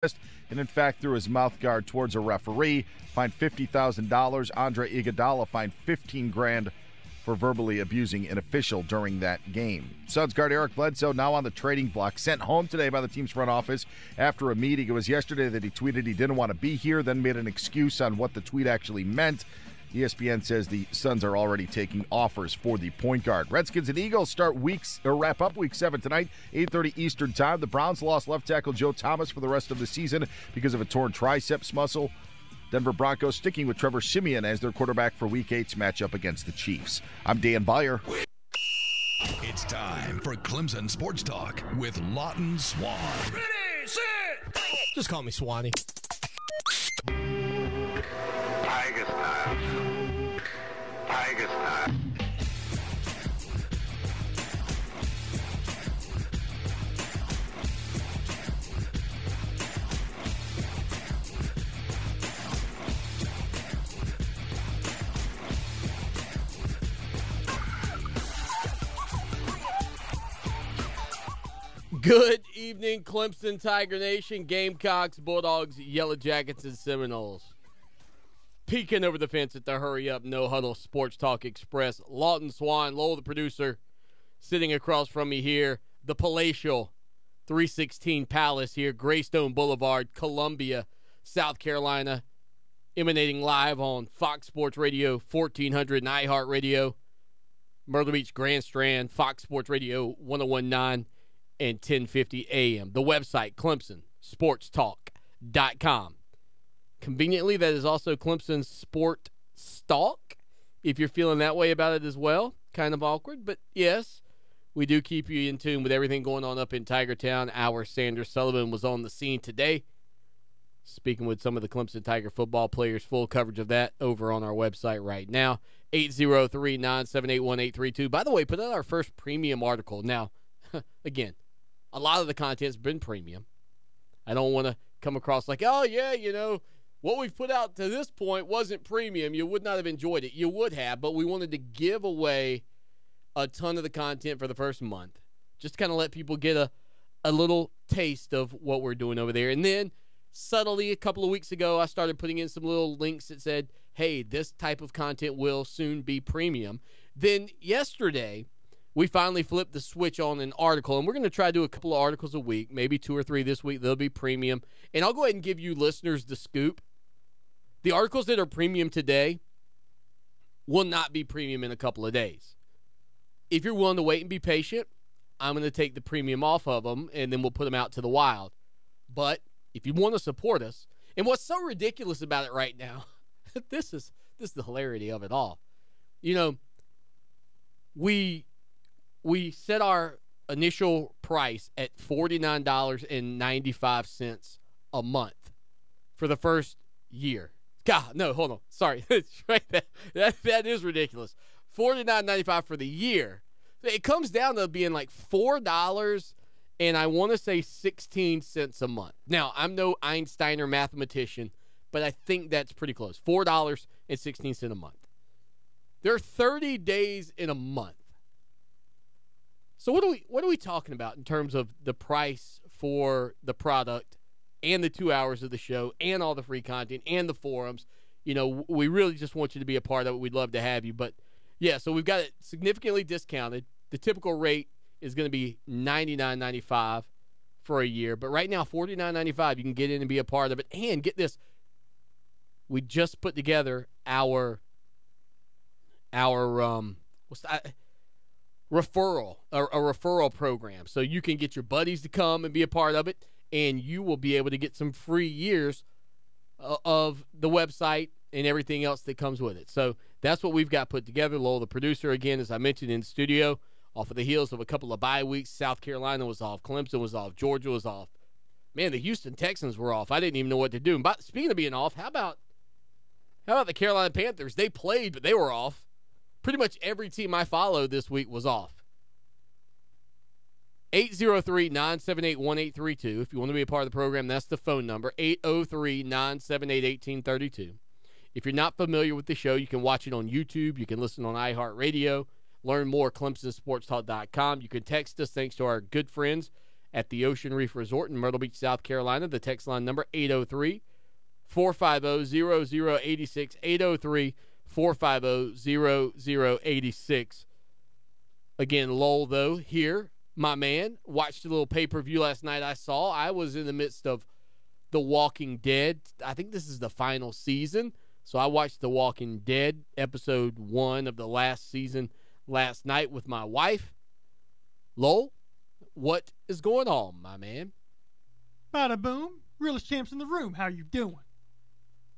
and in fact threw his mouth guard towards a referee. Fined $50,000. Andre Iguodala fined $15,000 for verbally abusing an official during that game. Suns guard Eric Bledsoe now on the trading block, sent home today by the team's front office after a meeting. It was yesterday that he tweeted he didn't want to be here, then made an excuse on what the tweet actually meant. ESPN says the Suns are already taking offers for the point guard. Redskins and Eagles wrap up Week 7 tonight, 8:30 Eastern Time. The Browns lost left tackle Joe Thomas for the rest of the season because of a torn triceps muscle. Denver Broncos sticking with Trevor Siemian as their quarterback for Week 8's matchup against the Chiefs. I'm Dan Beyer. It's time for Clemson Sports Talk with Lawton Swan. Ready, set, just call me Swanee. Tiger style. Tiger style. Good evening, Clemson Tiger Nation, Gamecocks, Bulldogs, Yellow Jackets, and Seminoles. Peeking over the fence at the Hurry Up No Huddle Sports Talk Express. Lawton Swan, Lowell the producer, sitting across from me here. The palatial 316 Palace here, Greystone Boulevard, Columbia, South Carolina. Emanating live on Fox Sports Radio 1400 and iHeart Radio. Myrtle Beach, Grand Strand, Fox Sports Radio 1019 and 1050 AM. The website, ClemsonSportsTalk.com. Conveniently, that is also Clemson Sport Stalk, if you're feeling that way about it as well. Kind of awkward, but yes, we do keep you in tune with everything going on up in Tigertown. Our Sanders Sullivan was on the scene today, speaking with some of the Clemson Tiger football players. Full coverage of that over on our website right now, 803-978-1832. By the way, put out our first premium article. Now, again, a lot of the content's been premium. I don't want to come across like, oh, yeah, you know, what we've put out to this point wasn't premium. You would not have enjoyed it. You would have, but we wanted to give away a ton of the content for the first month. Just to kind of let people get a little taste of what we're doing over there. And then, subtly, a couple of weeks ago, I started putting in some little links that said, hey, this type of content will soon be premium. Then, yesterday, we finally flipped the switch on an article, and we're going to try to do a couple of articles a week, maybe 2 or 3 this week. They'll be premium. And I'll go ahead and give you listeners the scoop. The articles that are premium today will not be premium in a couple of days. If you're willing to wait and be patient, I'm going to take the premium off of them, and then we'll put them out to the wild. But if you want to support us, and what's so ridiculous about it right now, this is the hilarity of it all. You know, we set our initial price at $49.95 a month for the first year. God, no, hold on. Sorry. that is ridiculous. $49.95 for the year. It comes down to being like $4 and I want to say 16 cents a month. Now, I'm no Einstein or mathematician, but I think that's pretty close. $4.16 a month. There are 30 days in a month. So what are we talking about in terms of the price for the product and the 2 hours of the show and all the free content and the forums? You know, we really just want you to be a part of it. We'd love to have you. But, yeah, so we've got it significantly discounted. The typical rate is going to be $99.95 for a year. But right now, $49.95, you can get in and be a part of it. And get this, we just put together our referral program. So you can get your buddies to come and be a part of it, and you will be able to get some free years of the website and everything else that comes with it. So that's what we've got put together. Lowell, the producer, again, as I mentioned, in the studio, off of the heels of a couple of bye weeks. South Carolina was off. Clemson was off. Georgia was off. Man, the Houston Texans were off. I didn't even know what to do. But speaking of being off, how about the Carolina Panthers? They played, but they were off. Pretty much every team I followed this week was off. 803-978-1832. If you want to be a part of the program, that's the phone number, 803-978-1832. If you're not familiar with the show, you can watch it on YouTube. You can listen on iHeart Radio. Learn more, ClemsonSportsTalk.com. You can text us thanks to our good friends at the Ocean Reef Resort in Myrtle Beach, South Carolina. The text line number 803-450-0086, 803-450-0086. Again, Lowell, though, here, my man, watched a little pay-per-view last night I was in the midst of The Walking Dead. I think this is the final season. So I watched The Walking Dead, episode 1 of the last season last night with my wife. Lowell, what is going on, my man? Bada boom. Realest champs in the room. How you doing?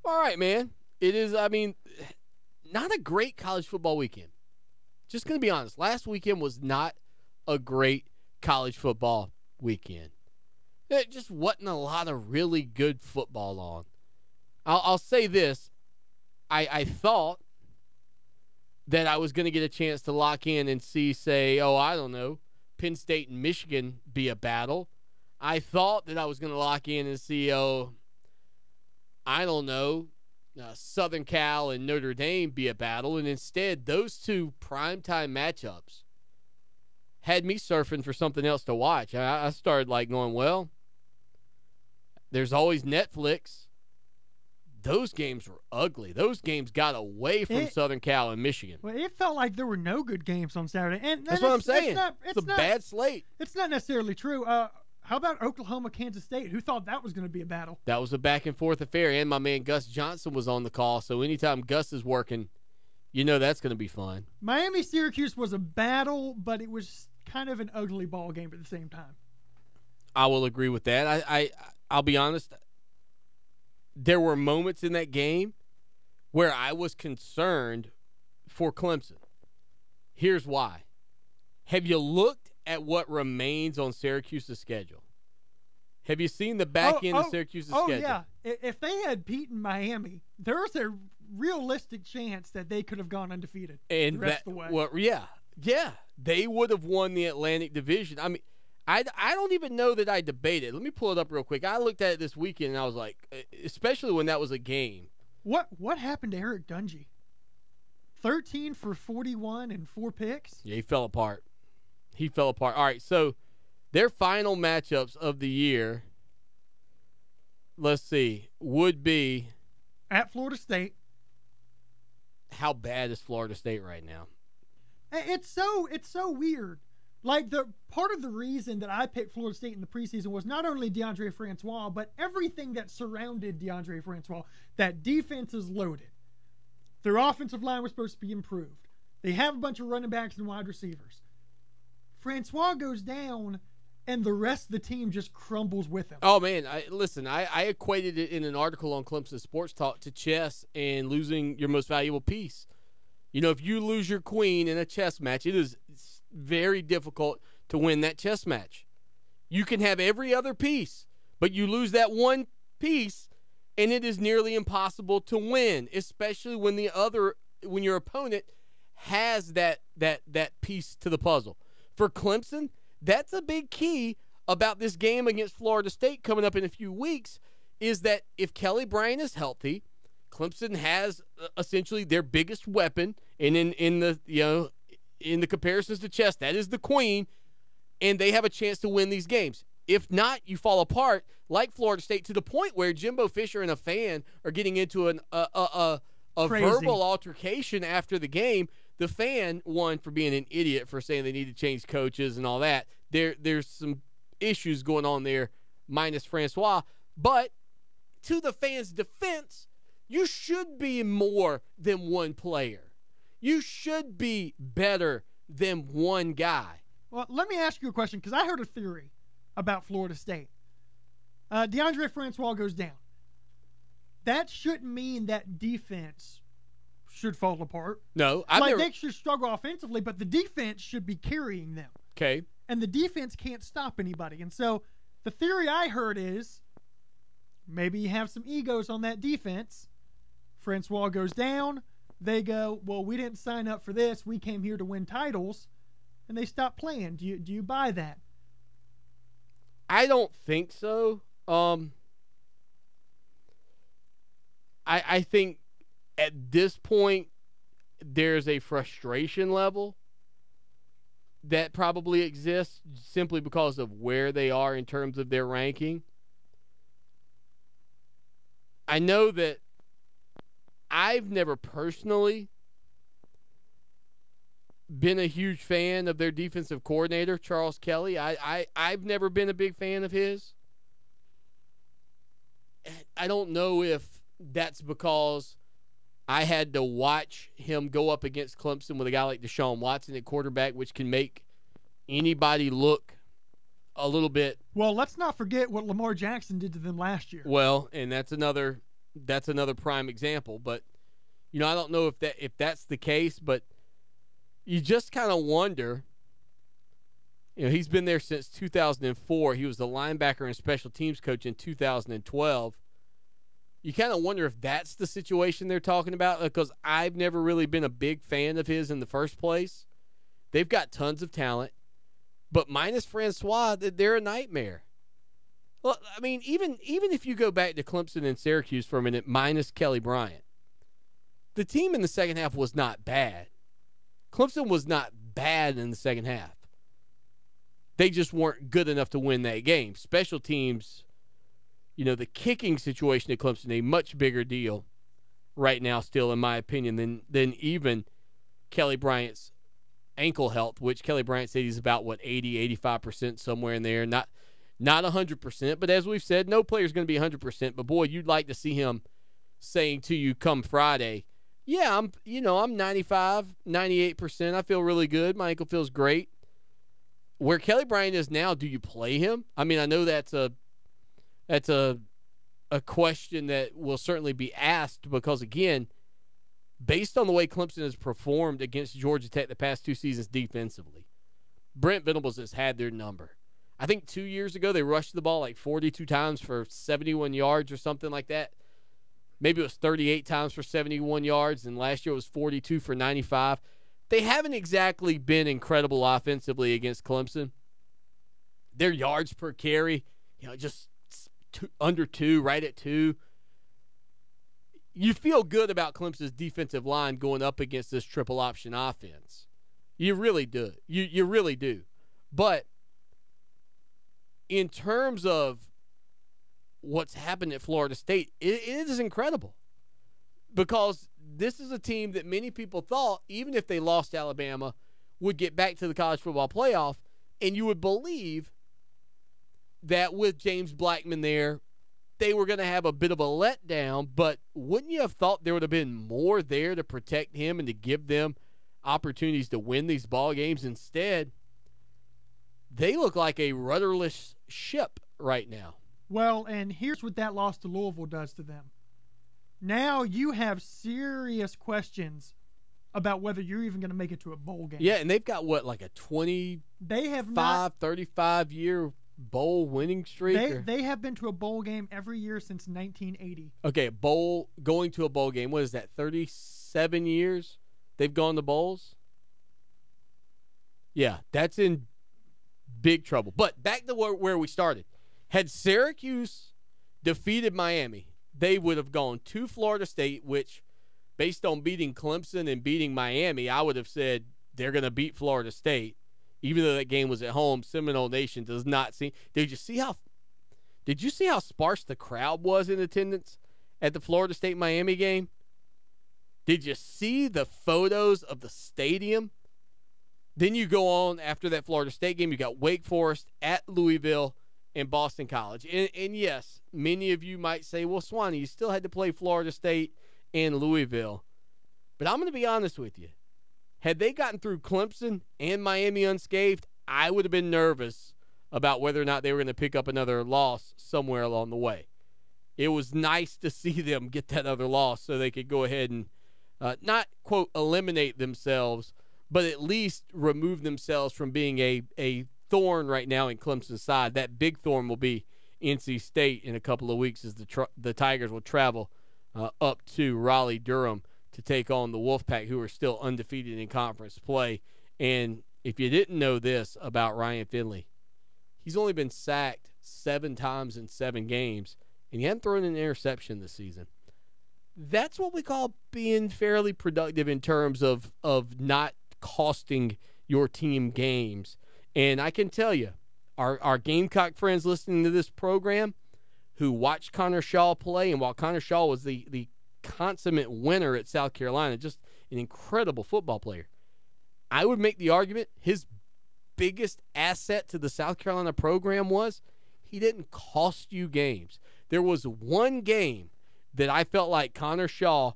All right, man. It is, not a great college football weekend. Just going to be honest. Last weekend was not a great college football weekend. There just wasn't a lot of really good football on. I'll say this. I thought that I was going to get a chance to lock in and see, say, I don't know, Penn State and Michigan be a battle. I thought that I was going to lock in and see, I don't know, Southern Cal and Notre Dame be a battle. And instead, those two primetime matchups had me surfing for something else to watch. I started going, well, there's always Netflix. Those games were ugly. Those games got away from Southern Cal and Michigan. Well, it felt like there were no good games on Saturday. And that's what I'm saying. It's a bad slate. It's not necessarily true. How about Oklahoma, Kansas State? Who thought that was going to be a battle? That was a back-and-forth affair, and my man Gus Johnson was on the call, so anytime Gus is working, that's going to be fun. Miami-Syracuse was a battle, but it was kind of an ugly ball game at the same time. I will agree with that. I'll be honest. There were moments in that game where I was concerned for Clemson. Here's why. Have you looked at what remains on Syracuse's schedule? Have you seen the back end of Syracuse's schedule? Oh, yeah. If they had beaten Miami, there's a realistic chance that they could have gone undefeated and the rest of the way. Well, yeah. They would have won the Atlantic Division. I don't even know that I debated. Let me pull it up real quick. I looked at it this weekend, and I was like, especially when that was a game. What happened to Eric Dungy? 13 for 41 and 4 picks? Yeah, he fell apart. All right, so their final matchups of the year, let's see, would be at Florida State. How bad is Florida State right now? It's so weird. The part of the reason that I picked Florida State in the preseason was not only DeAndre Francois, but everything that surrounded DeAndre Francois. That defense is loaded. Their offensive line was supposed to be improved. They have a bunch of running backs and wide receivers. Francois goes down, and the rest of the team just crumbles with him. Oh, man. I equated it in an article on Clemson Sports Talk to chess and losing your most valuable piece. If you lose your queen in a chess match, it's very difficult to win that chess match. You can have every other piece, but you lose that one piece, and it is nearly impossible to win, especially when your opponent has that piece to the puzzle. For Clemson, that's a big key about this game against Florida State coming up in a few weeks, is that if Kelly Bryant is healthy, Clemson has essentially their biggest weapon, and in the comparisons to chess, that is the queen, and they have a chance to win these games. If not, you fall apart like Florida State to the point where Jimbo Fisher and a fan are getting into a verbal altercation after the game. The fan, one, for being an idiot for saying they need to change coaches and all that. There's some issues going on there, minus Francois. But to the fan's defense, you should be more than one player. You should be better than one guy. Well, let me ask you a question, because I heard a theory about Florida State. DeAndre Francois goes down. That shouldn't mean that defense should fall apart. No. They should struggle offensively, but the defense should be carrying them. Okay. And the defense can't stop anybody. And so the theory I heard is maybe you have some egos on that defense. Francois goes down. They go, well, we didn't sign up for this. We came here to win titles. And they stop playing. Do you buy that? I don't think so. I think at this point there's a frustration level that probably exists simply because of where they are in terms of their ranking. I know that I've never personally been a huge fan of their defensive coordinator, Charles Kelly. I've never been a big fan of his. I don't know if that's because I had to watch him go up against Clemson with a guy like Deshaun Watson at quarterback, which can make anybody look a little bit. Well, let's not forget what Lamar Jackson did to them last year. Well, and that's another prime example. But I don't know if that's the case, but you just kind of wonder. He's been there since 2004. He was the linebacker and special teams coach in 2012. You kind of wonder if that's the situation they're talking about, because I've never really been a big fan of his in the first place. They've got tons of talent, but minus Francois, they're a nightmare. Well, I mean, even if you go back to Clemson and Syracuse for a minute, minus Kelly Bryant, the team in the second half was not bad. Clemson was not bad in the second half. They just weren't good enough to win that game. Special teams, the kicking situation at Clemson, a much bigger deal right now still, in my opinion, than even Kelly Bryant's ankle health, which Kelly Bryant said he's about, 80, 85%, somewhere in there. Not 100%, but as we've said, no player's going to be 100%. But, boy, you'd like to see him saying to you come Friday, yeah, I'm 95, 98%. I feel really good. My ankle feels great. Where Kelly Bryant is now, do you play him? I mean, I know that's a question that will certainly be asked because, again, based on the way Clemson has performed against Georgia Tech the past two seasons defensively, Brent Venables has had their number. I think 2 years ago they rushed the ball like 42 times for 71 yards or something like that. Maybe it was 38 times for 71 yards, and last year it was 42 for 95. They haven't exactly been incredible offensively against Clemson. Their yards per carry, just under 2, right at 2. You feel good about Clemson's defensive line going up against this triple option offense. You really do. You really do. But in terms of what's happened at Florida State, it is incredible. Because this is a team that many people thought, even if they lost Alabama, would get back to the college football playoff. And you would believe that with James Blackman there, they were going to have a bit of a letdown. But wouldn't you have thought there would have been more there to protect him and to give them opportunities to win these ball games? Instead, they look like a rudderless ship right now. Well, and here's what that loss to Louisville does to them. Now you have serious questions about whether you're even going to make it to a bowl game. Yeah, and they've got, like a 35-year bowl winning streak? They have been to a bowl game every year since 1980. Okay, going to a bowl game, what is that, 37 years they've gone to bowls? Yeah, that's in big trouble. But back to where we started. Had Syracuse defeated Miami, they would have gone to Florida State, which, based on beating Clemson and beating Miami, I would have said they're going to beat Florida State. Even though that game was at home, Seminole Nation does not seem. Did you see how sparse the crowd was in attendance at the Florida State-Miami game? Did you see the photos of the stadium? Then you go on after that Florida State game. You got Wake Forest at Louisville and Boston College. And yes, many of you might say, well, Swanee, you still had to play Florida State and Louisville. But I'm going to be honest with you. Had they gotten through Clemson and Miami unscathed, I would have been nervous about whether or not they were going to pick up another loss somewhere along the way. It was nice to see them get that other loss so they could go ahead and not, quote, eliminate themselves, but at least remove themselves from being a thorn right now in Clemson's side. That big thorn will be NC State in a couple of weeks as the Tigers will travel up to Raleigh-Durham to take on the Wolfpack, who are still undefeated in conference play. And if you didn't know this about Ryan Finley, he's only been sacked 7 times in 7 games, and he hadn't thrown an interception this season. That's what we call being fairly productive in terms of not costing your team games. And I can tell you, our Gamecock friends listening to this program who watched Connor Shaw play, and while Connor Shaw was the consummate winner at South Carolina, just an incredible football player, I would make the argument his biggest asset to the South Carolina program was he didn't cost you games. There was one game that I felt like Connor Shaw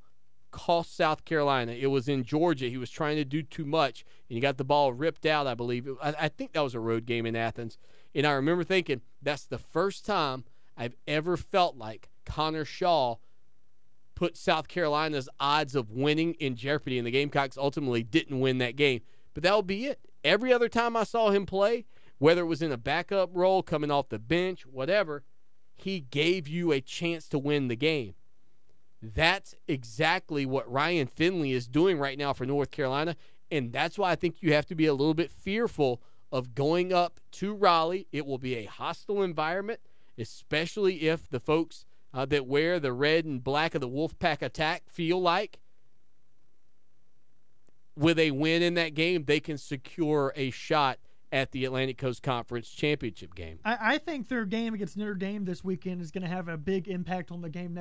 cost South Carolina. It was in Georgia. He was trying to do too much, and he got the ball ripped out, I believe. I think that was a road game in Athens. And I remember thinking, that's the first time I've ever felt like Connor Shaw put South Carolina's odds of winning in jeopardy, and the Gamecocks ultimately didn't win that game. But that would be it. Every other time I saw him play, whether it was in a backup role, coming off the bench, whatever, he gave you a chance to win the game. That's exactly what Ryan Finley is doing right now for North Carolina, and that's why I think you have to be a little bit fearful of going up to Raleigh. It will be a hostile environment, especially if the folks that wear the red and black of the Wolfpack attack feel like with a win in that game, they can secure a shot at the Atlantic Coast Conference Championship game. I think their game against Notre Dame this weekend is going to have a big impact on the game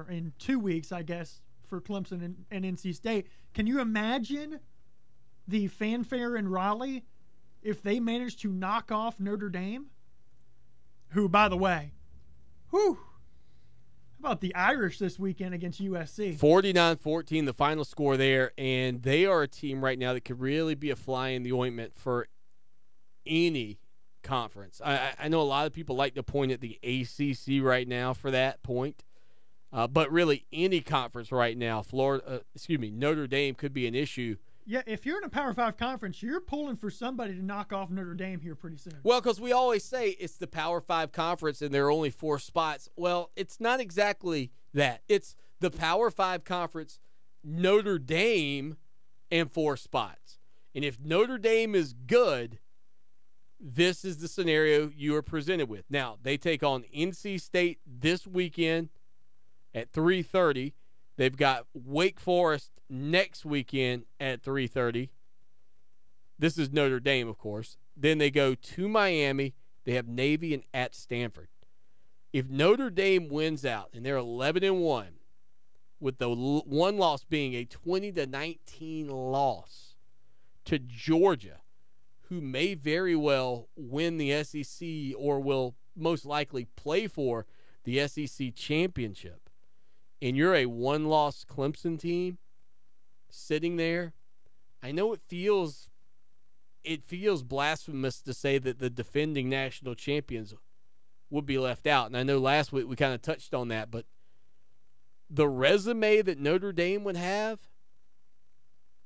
in 2 weeks, I guess, for Clemson and NC State. Can you imagine the fanfare in Raleigh if they manage to knock off Notre Dame? Who, by the way, how about the Irish this weekend against USC? 49-14, the final score there, and they are a team right now that could really be a fly in the ointment for any conference. I know a lot of people like to point at the ACC right now for that point, but really any conference right now, Notre Dame could be an issue. Yeah, if you're in a Power 5 conference, you're pulling for somebody to knock off Notre Dame here pretty soon. Well, because we always say it's the Power 5 conference and there are only 4 spots. Well, it's not exactly that. It's the Power 5 conference, Notre Dame, and 4 spots. And if Notre Dame is good, this is the scenario you are presented with. Now, they take on NC State this weekend at 3:30. They've got Wake Forest next weekend at 3:30. This is Notre Dame, of course. Then they go to Miami. They have Navy and at Stanford. If Notre Dame wins out, and they're 11-1, with the one loss being a 20-19 loss to Georgia, who may very well win the SEC or will most likely play for the SEC championship, and you're a one-loss Clemson team sitting there, I know it feels blasphemous to say that the defending national champions would be left out. And I know last week we kind of touched on that, but the resume that Notre Dame would have,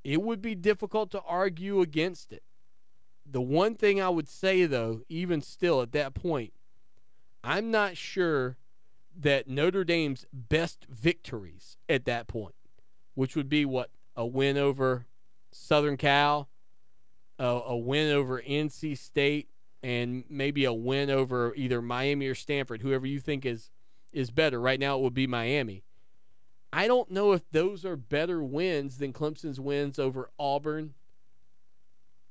it would be difficult to argue against it. The one thing I would say, though, even still at that point, I'm not sure that Notre Dame's best victories at that point, which would be a win over Southern Cal, a win over NC State, and maybe a win over either Miami or Stanford, whoever you think is better. Right now it would be Miami. I don't know if those are better wins than Clemson's wins over Auburn,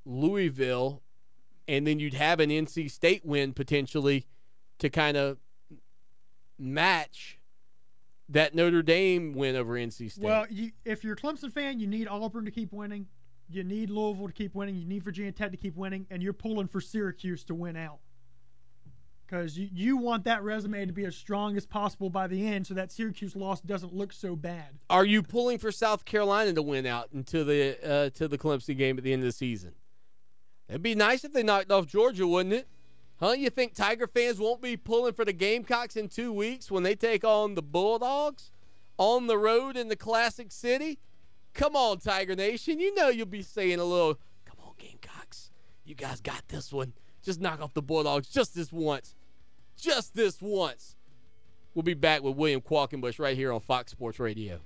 Louisville, and then you'd have an NC State win potentially to kind of match that Notre Dame win over NC State. Well, if you're a Clemson fan, you need Auburn to keep winning. You need Louisville to keep winning. You need Virginia Tech to keep winning. And you're pulling for Syracuse to win out. Because you want that resume to be as strong as possible by the end so that Syracuse loss doesn't look so bad. Are you pulling for South Carolina to win out into the to the Clemson game at the end of the season? It'd be nice if they knocked off Georgia, wouldn't it? Huh? You think Tiger fans won't be pulling for the Gamecocks in 2 weeks when they take on the Bulldogs on the road in the Classic City? Come on, Tiger Nation. You know you'll be saying a little, come on, Gamecocks. You guys got this one. Just knock off the Bulldogs just this once. Just this once. We'll be back with William Qualkenbush right here on Fox Sports Radio.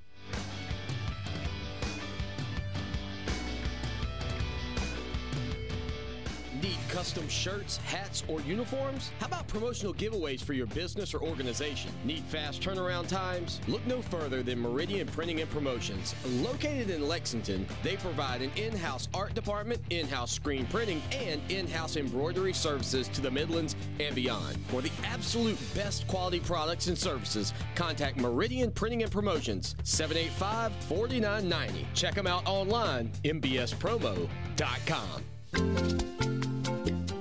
Need custom shirts, hats, or uniforms? How about promotional giveaways for your business or organization? Need fast turnaround times? Look no further than Meridian Printing and Promotions. Located in Lexington, they provide an in-house art department, in-house screen printing, and in-house embroidery services to the Midlands and beyond. For the absolute best quality products and services, contact Meridian Printing and Promotions, 785-4990. Check them out online, mbspromo.com.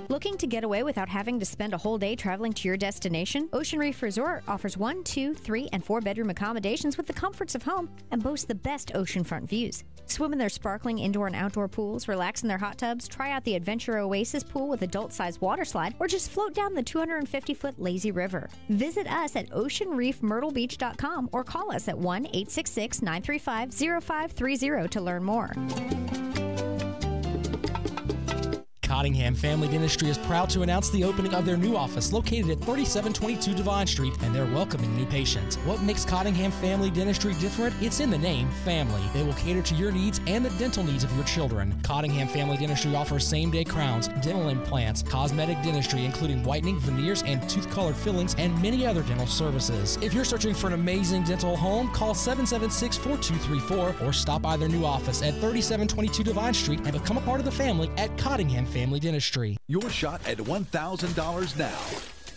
Looking to get away without having to spend a whole day traveling to your destination? Ocean Reef Resort offers 1, 2, 3, and 4-bedroom accommodations with the comforts of home and boasts the best oceanfront views. Swim in their sparkling indoor and outdoor pools, relax in their hot tubs, try out the Adventure Oasis pool with adult-sized water slide, or just float down the 250-foot lazy river. Visit us at oceanreefmyrtlebeach.com or call us at 1-866-935-0530 to learn more. Cottingham Family Dentistry is proud to announce the opening of their new office located at 3722 Devine Street, and they're welcoming new patients. What makes Cottingham Family Dentistry different? It's in the name, family. They will cater to your needs and the dental needs of your children. Cottingham Family Dentistry offers same-day crowns, dental implants, cosmetic dentistry, including whitening, veneers, and tooth-colored fillings, and many other dental services. If you're searching for an amazing dental home, call 776-4234 or stop by their new office at 3722 Devine Street and become a part of the family at Cottingham Family Dentistry. Your shot at $1,000 now.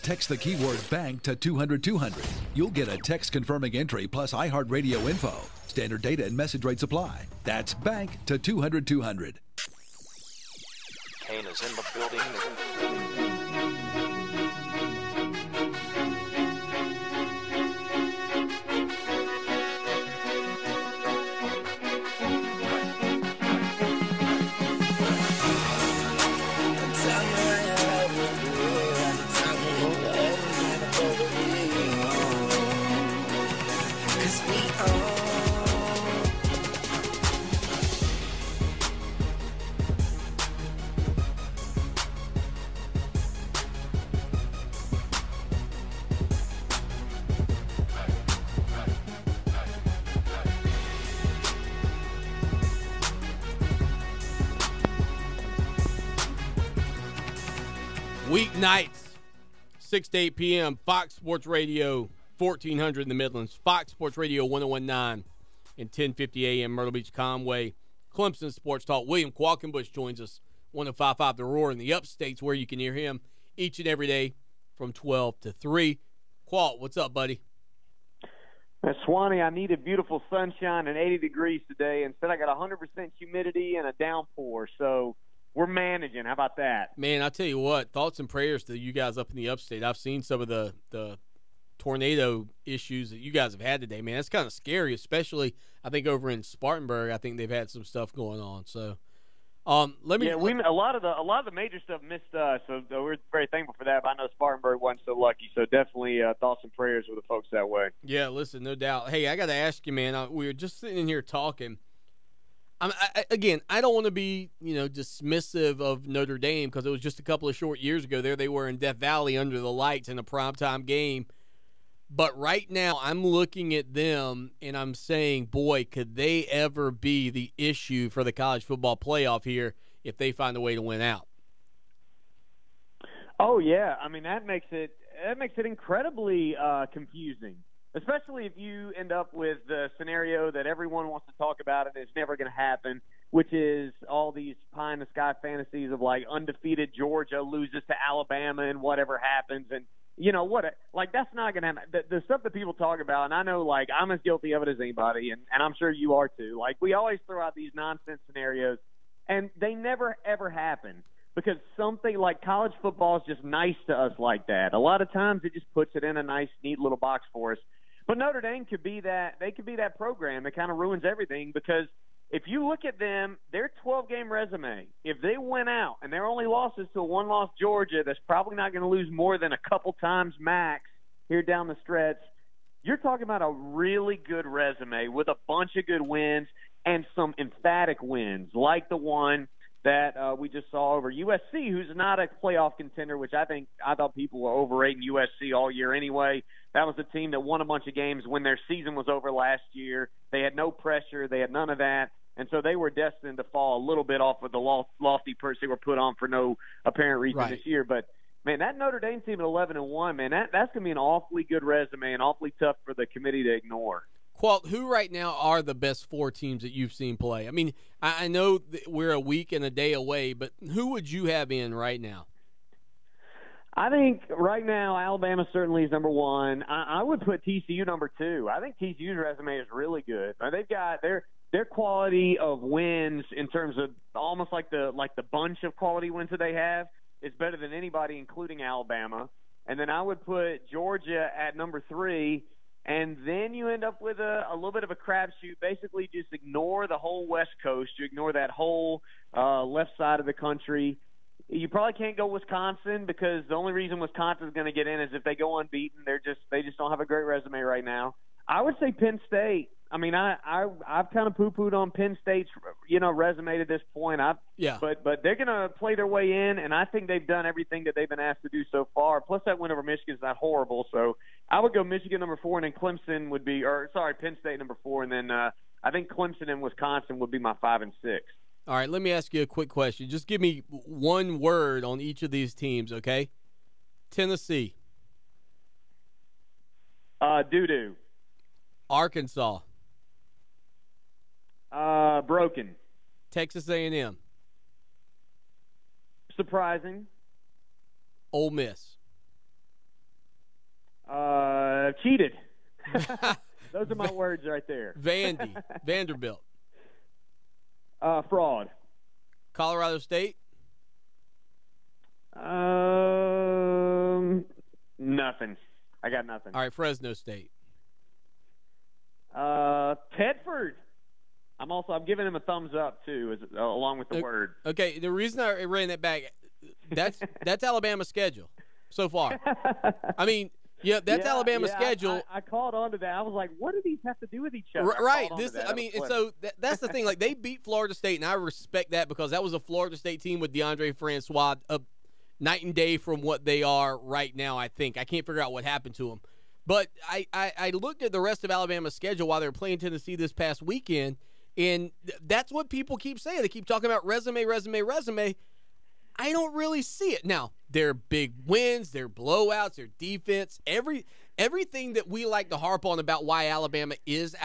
Text the keyword BANK to 200-200. You'll get a text confirming entry plus iHeart Radio info. Standard data and message rates apply. That's BANK to 200-200. Kane is in the building. Weeknights, 6 to 8 p.m., Fox Sports Radio, 1400 in the Midlands, Fox Sports Radio 1019 and 1050 a.m. Myrtle Beach, Conway. Clemson Sports Talk. William Qualkenbush joins us, 105.5 The Roar in the Upstates, where you can hear him each and every day from 12 to 3. Qualt, what's up, buddy? Swanee, I needed beautiful sunshine and 80 degrees today. Instead, I got 100% humidity and a downpour, so we're managing. How about that? Man, I tell you what, thoughts and prayers to you guys up in the upstate. I've seen some of the tornado issues that you guys have had today, man. That's kind of scary, especially I think over in Spartanburg. I think they've had some stuff going on. So, a lot of the major stuff missed us, so we're very thankful for that. But I know Spartanburg wasn't so lucky, so definitely thoughts and prayers with the folks that way. Yeah, listen, no doubt. Hey, I got to ask you, man. We were just sitting in here talking. I don't want to be, dismissive of Notre Dame because it was just a couple of short years ago. There they were in Death Valley under the lights in a primetime game. But right now I'm looking at them and I'm saying, boy, could they ever be the issue for the college football playoff here if they find a way to win out? Oh, yeah. I mean, that makes it incredibly confusing. Especially if you end up with the scenario that everyone wants to talk about and it's never going to happen, which is all these pie-in-the-sky fantasies of, like, undefeated Georgia loses to Alabama and whatever happens. And, that's not going to happen. The stuff that people talk about, and I know, I'm as guilty of it as anybody, and I'm sure you are too. We always throw out these nonsense scenarios, and they never, ever happen. Because something like college football is just nice to us like that. A lot of times it just puts it in a nice, neat little box for us. But Notre Dame could be that. They could be that program that kind of ruins everything because if you look at them, their 12-game resume, if they went out and their only losses to a one-loss Georgia that's probably not going to lose more than a couple times max here down the stretch, you're talking about a really good resume with a bunch of good wins and some emphatic wins like the one that we just saw over USC, who's not a playoff contender, which I thought people were overrating USC all year anyway. That was a team that won a bunch of games when their season was over last year. They had no pressure. They had none of that. And so they were destined to fall a little bit off of the lofty perch they were put on for no apparent reason this year. But, man, that Notre Dame team at 11-1, man, that's going to be an awfully good resume and awfully tough for the committee to ignore. Qualt, who right now are the best 4 teams that you've seen play? I mean, I know that we're a week and a day away, but who would you have in right now? I think right now Alabama certainly is number 1. I would put TCU number 2. I think TCU's resume is really good. They've got their quality of wins in terms of almost like the bunch of quality wins that they have is better than anybody, including Alabama. And then I would put Georgia at number 3. And then you end up with a little bit of a crapshoot. Basically, just ignore the whole West Coast. You ignore that whole left side of the country. You probably can't go Wisconsin because the only reason Wisconsin's going to get in is if they go unbeaten. They just don't have a great resume right now. I would say Penn State. I mean, I've kind of poo-pooed on Penn State's resume to this point. But they're going to play their way in, and I think they've done everything that they've been asked to do so far. Plus, that win over Michigan is not horrible. So I would go Michigan number 4, and then Clemson would be, Penn State number 4, and then I think Clemson and Wisconsin would be my 5 and 6. All right, let me ask you a quick question. Just give me one word on each of these teams, okay? Tennessee. Doo-doo. Arkansas. Broken. Texas A&M. Surprising. Ole Miss. Cheated. Those are my words right there. Vanderbilt. Fraud. Colorado State. Nothing. I got nothing. All right, Fresno State. Tedford. I'm giving him a thumbs up too, along with the word. Okay, the reason I ran that back, that's Alabama's schedule so far. I mean, that's Alabama's schedule. I caught on to that. I was like, what do these have to do with each other? Right. That's the thing. Like, they beat Florida State, and I respect that because that was a Florida State team with DeAndre Francois, night and day from what they are right now. I think I can't figure out what happened to them. But I looked at the rest of Alabama's schedule while they were playing Tennessee this past weekend, and that's what people keep saying. They keep talking about resume. I don't really see it. Now, their big wins, their blowouts, their defense, everything that we like to harp on about why Alabama is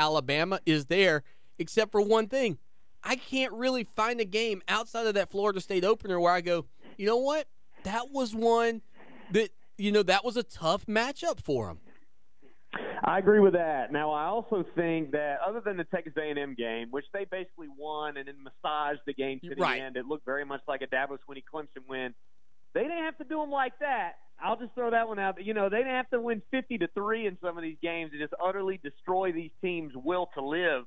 there, except for one thing. I can't really find a game outside of that Florida State opener where I go, you know what? That was one that, that was a tough matchup for them. I agree with that. Now, I also think that other than the Texas A&M game, which they basically won and then massaged the game to the end, it looked very much like a Dabo Swinney Clemson win. They didn't have to do them like that. I'll just throw that one out. They didn't have to win 50-3 in some of these games and just utterly destroy these teams' will to live.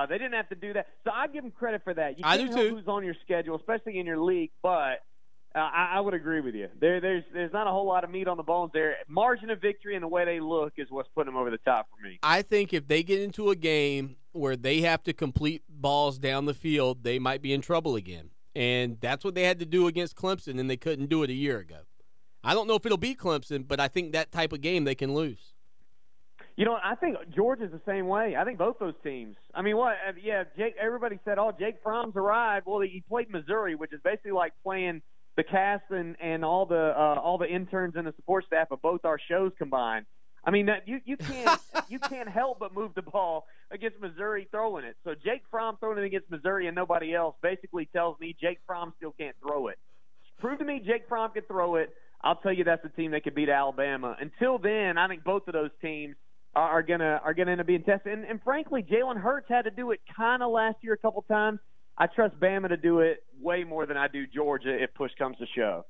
They didn't have to do that. So I give them credit for that. You can't help who's on your schedule, especially in your league, but I would agree with you. There's not a whole lot of meat on the bones there. Margin of victory and the way they look is what's putting them over the top for me. I think if they get into a game where they have to complete balls down the field, they might be in trouble again. And that's what they had to do against Clemson, and they couldn't do it a year ago. I don't know if it'll be Clemson, but I think that type of game they can lose. I think Georgia's the same way. I think both those teams. I mean, Jake. Everybody said, Jake Fromm's arrived. Well, he played Missouri, which is basically like playing the cast and all the interns and the support staff of both our shows combined. I mean, you can't help but move the ball against Missouri throwing it. So Jake Fromm throwing it against Missouri and nobody else basically tells me Jake Fromm still can't throw it. Prove to me Jake Fromm can throw it. I'll tell you that's the team that could beat Alabama. Until then, I think both of those teams are gonna end up being tested. And frankly, Jalen Hurts had to do it kind of last year a couple times. I trust Bama to do it way more than I do Georgia if push comes to shove.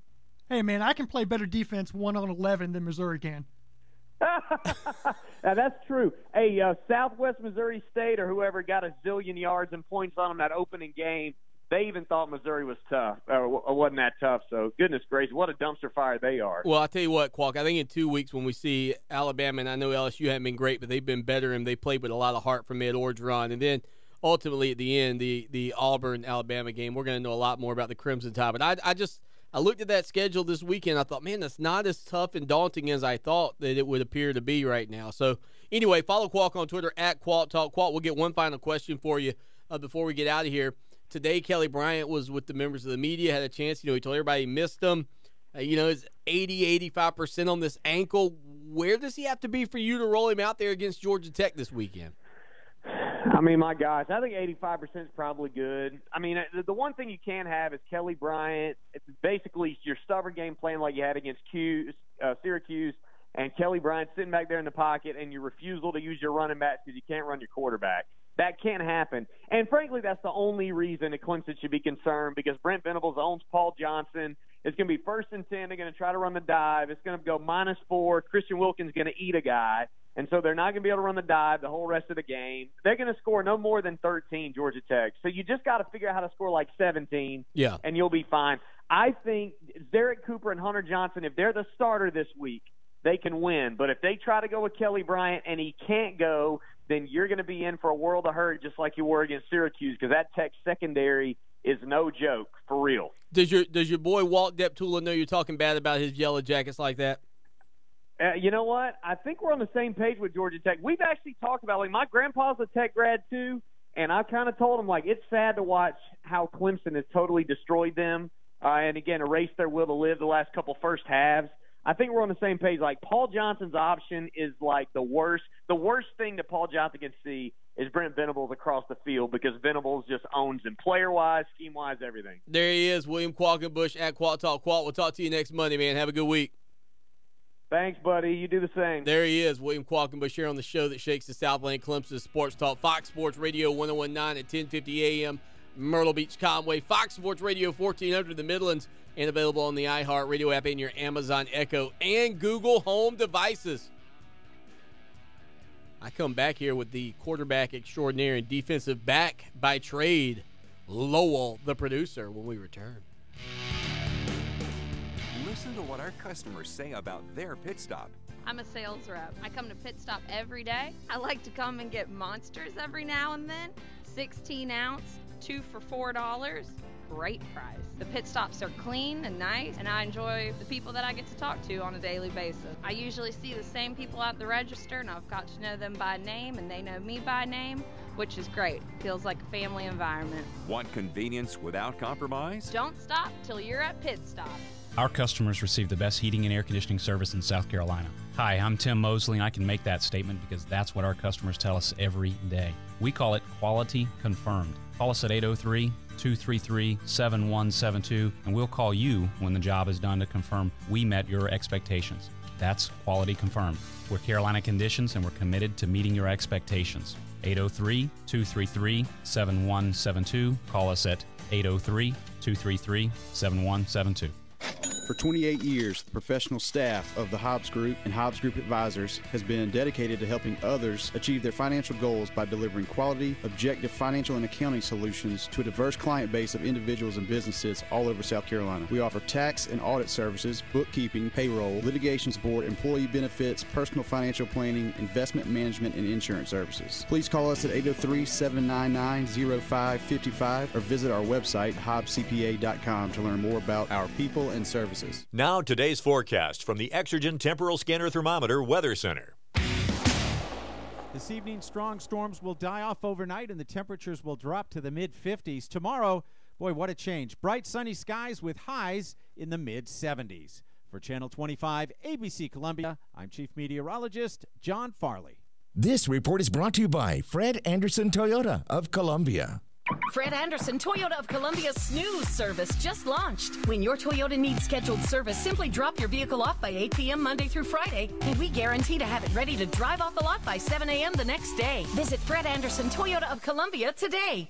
Hey, man, I can play better defense 1-on-11 than Missouri can. Now, that's true. Hey, Southwest Missouri State or whoever got a zillion yards and points on them that opening game, they even thought Missouri was tough, or wasn't that tough. So, goodness gracious, what a dumpster fire they are. Well, I'll tell you what, Qualk, I think in 2 weeks when we see Alabama, and I know LSU haven't been great, but they've been better, and they played with a lot of heart from Ed Orgeron. And then ultimately at the end, the Auburn-Alabama game, we're going to know a lot more about the Crimson Tide. But I looked at that schedule this weekend. I thought, man, that's not as tough and daunting as I thought that it would appear to be right now. So, anyway, follow Qualk on Twitter, @QualtTalk. Qualk, we'll get one final question for you before we get out of here. Today, Kelly Bryant was with the members of the media, had a chance. He told everybody he missed them. He's 85% on this ankle. Where does he have to be for you to roll him out there against Georgia Tech this weekend? I mean, my gosh, I think 85% is probably good. I mean, the one thing you can't have is Kelly Bryant. It's basically your stubborn game plan like you had against Syracuse, and Kelly Bryant sitting back there in the pocket, and your refusal to use your running backs because you can't run your quarterback. That can't happen. And frankly, that's the only reason that Clemson should be concerned, because Brent Venables owns Paul Johnson. It's going to be 1st and 10. They're going to try to run the dive. It's going to go -4. Christian Wilkins is going to eat a guy. And so they're not going to be able to run the dive the whole rest of the game. They're going to score no more than 13, Georgia Tech. So you just got to figure out how to score like 17, and you'll be fine. I think Derek Cooper and Hunter Johnson, if they're the starter this week, they can win. But if they try to go with Kelly Bryant and he can't go, then you're going to be in for a world of hurt just like you were against Syracuse, because that Tech secondary is no joke, for real. Does your boy Walt Deptula know you're talking bad about his Yellow Jackets like that? You know what? I think we're on the same page with Georgia Tech. We've actually talked about, like, my grandpa's a Tech grad too, and I kind of told him, like, it's sad to watch how Clemson has totally destroyed them and, again, erased their will to live the last couple first halves. I think we're on the same page. Like, Paul Johnson's option is, like, the worst. The worst thing that Paul Johnson can see is Brent Venables across the field, because Venables just owns him player-wise, scheme-wise, everything. There he is, William Qualkenbush at Qual Talk. Qual, we'll talk to you next Monday, man. Have a good week. Thanks, buddy. You do the same. There he is, William Qualkenbush, here on the show that shakes the Southland Clemson Sports Talk. Fox Sports Radio 1019 at 1050 a.m. Myrtle Beach, Conway. Fox Sports Radio 1400 the Midlands, and available on the iHeart Radio app and your Amazon Echo and Google Home devices. I come back here with the quarterback extraordinaire and defensive back by trade, Lowell, the producer, when we return. Listen to what our customers say about their pit stop. I'm a sales rep. I come to Pit Stop every day. I like to come and get monsters every now and then. 16 ounce, 2 for $4. Great price. The pit stops are clean and nice, and I enjoy the people that I get to talk to on a daily basis. I usually see the same people at the register, and I've got to know them by name, and they know me by name, which is great. Feels like a family environment. Want convenience without compromise? Don't stop till you're at Pit Stop. Our customers receive the best heating and air conditioning service in South Carolina. Hi, I'm Tim Mosley, and I can make that statement because that's what our customers tell us every day. We call it quality confirmed. Call us at 803-233-7172, and we'll call you when the job is done to confirm we met your expectations. That's quality confirmed. We're Carolina Conditions, and we're committed to meeting your expectations. 803-233-7172. Call us at 803-233-7172. For 28 years, the professional staff of the Hobbs Group and Hobbs Group Advisors has been dedicated to helping others achieve their financial goals by delivering quality, objective financial and accounting solutions to a diverse client base of individuals and businesses all over South Carolina. We offer tax and audit services, bookkeeping, payroll, litigation support, employee benefits, personal financial planning, investment management, and insurance services. Please call us at 803-799-0555 or visit our website, hobbscpa.com, to learn more about our people and services. Now, today's forecast from the Exergen Temporal Scanner Thermometer Weather Center. This evening, strong storms will die off overnight and the temperatures will drop to the mid-50s. Tomorrow, boy, what a change. Bright sunny skies with highs in the mid-70s. For Channel 25 ABC Columbia, I'm Chief Meteorologist John Farley. This report is brought to you by Fred Anderson Toyota of Columbia. Fred Anderson Toyota of Columbia's Snooze service just launched. When your Toyota needs scheduled service, simply drop your vehicle off by 8 p.m. Monday through Friday, and we guarantee to have it ready to drive off the lot by 7 a.m. the next day. Visit Fred Anderson Toyota of Columbia today.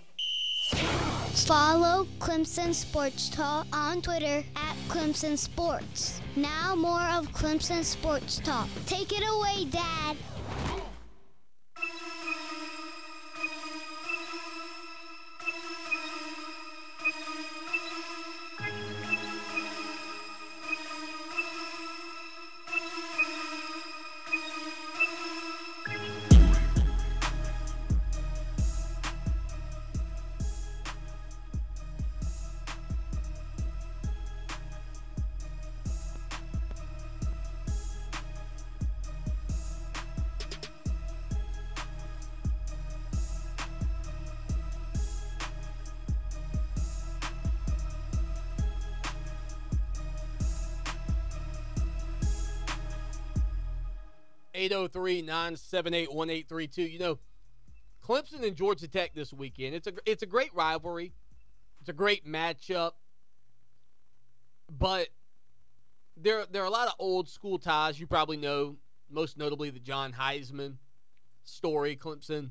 Follow Clemson Sports Talk on Twitter at Clemson Sports. Now more of Clemson Sports Talk. Take it away, Dad. 803-978-1832. You know, Clemson and Georgia Tech this weekend. It's a great rivalry. It's a great matchup. But there are a lot of old school ties. You probably know, most notably the John Heisman story. Clemson.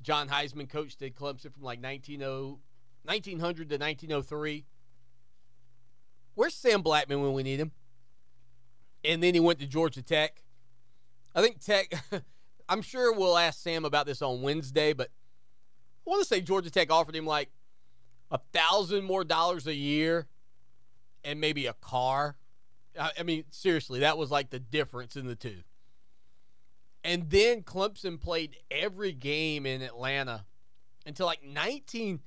John Heisman coached at Clemson from like 1900 to 1903. Where's Sam Blackman when we need him? And then he went to Georgia Tech. I think Tech, I'm sure we'll ask Sam about this on Wednesday, but I want to say Georgia Tech offered him like $1,000 more a year and maybe a car. I mean, seriously, that was like the difference in the two. And then Clemson played every game in Atlanta until like I think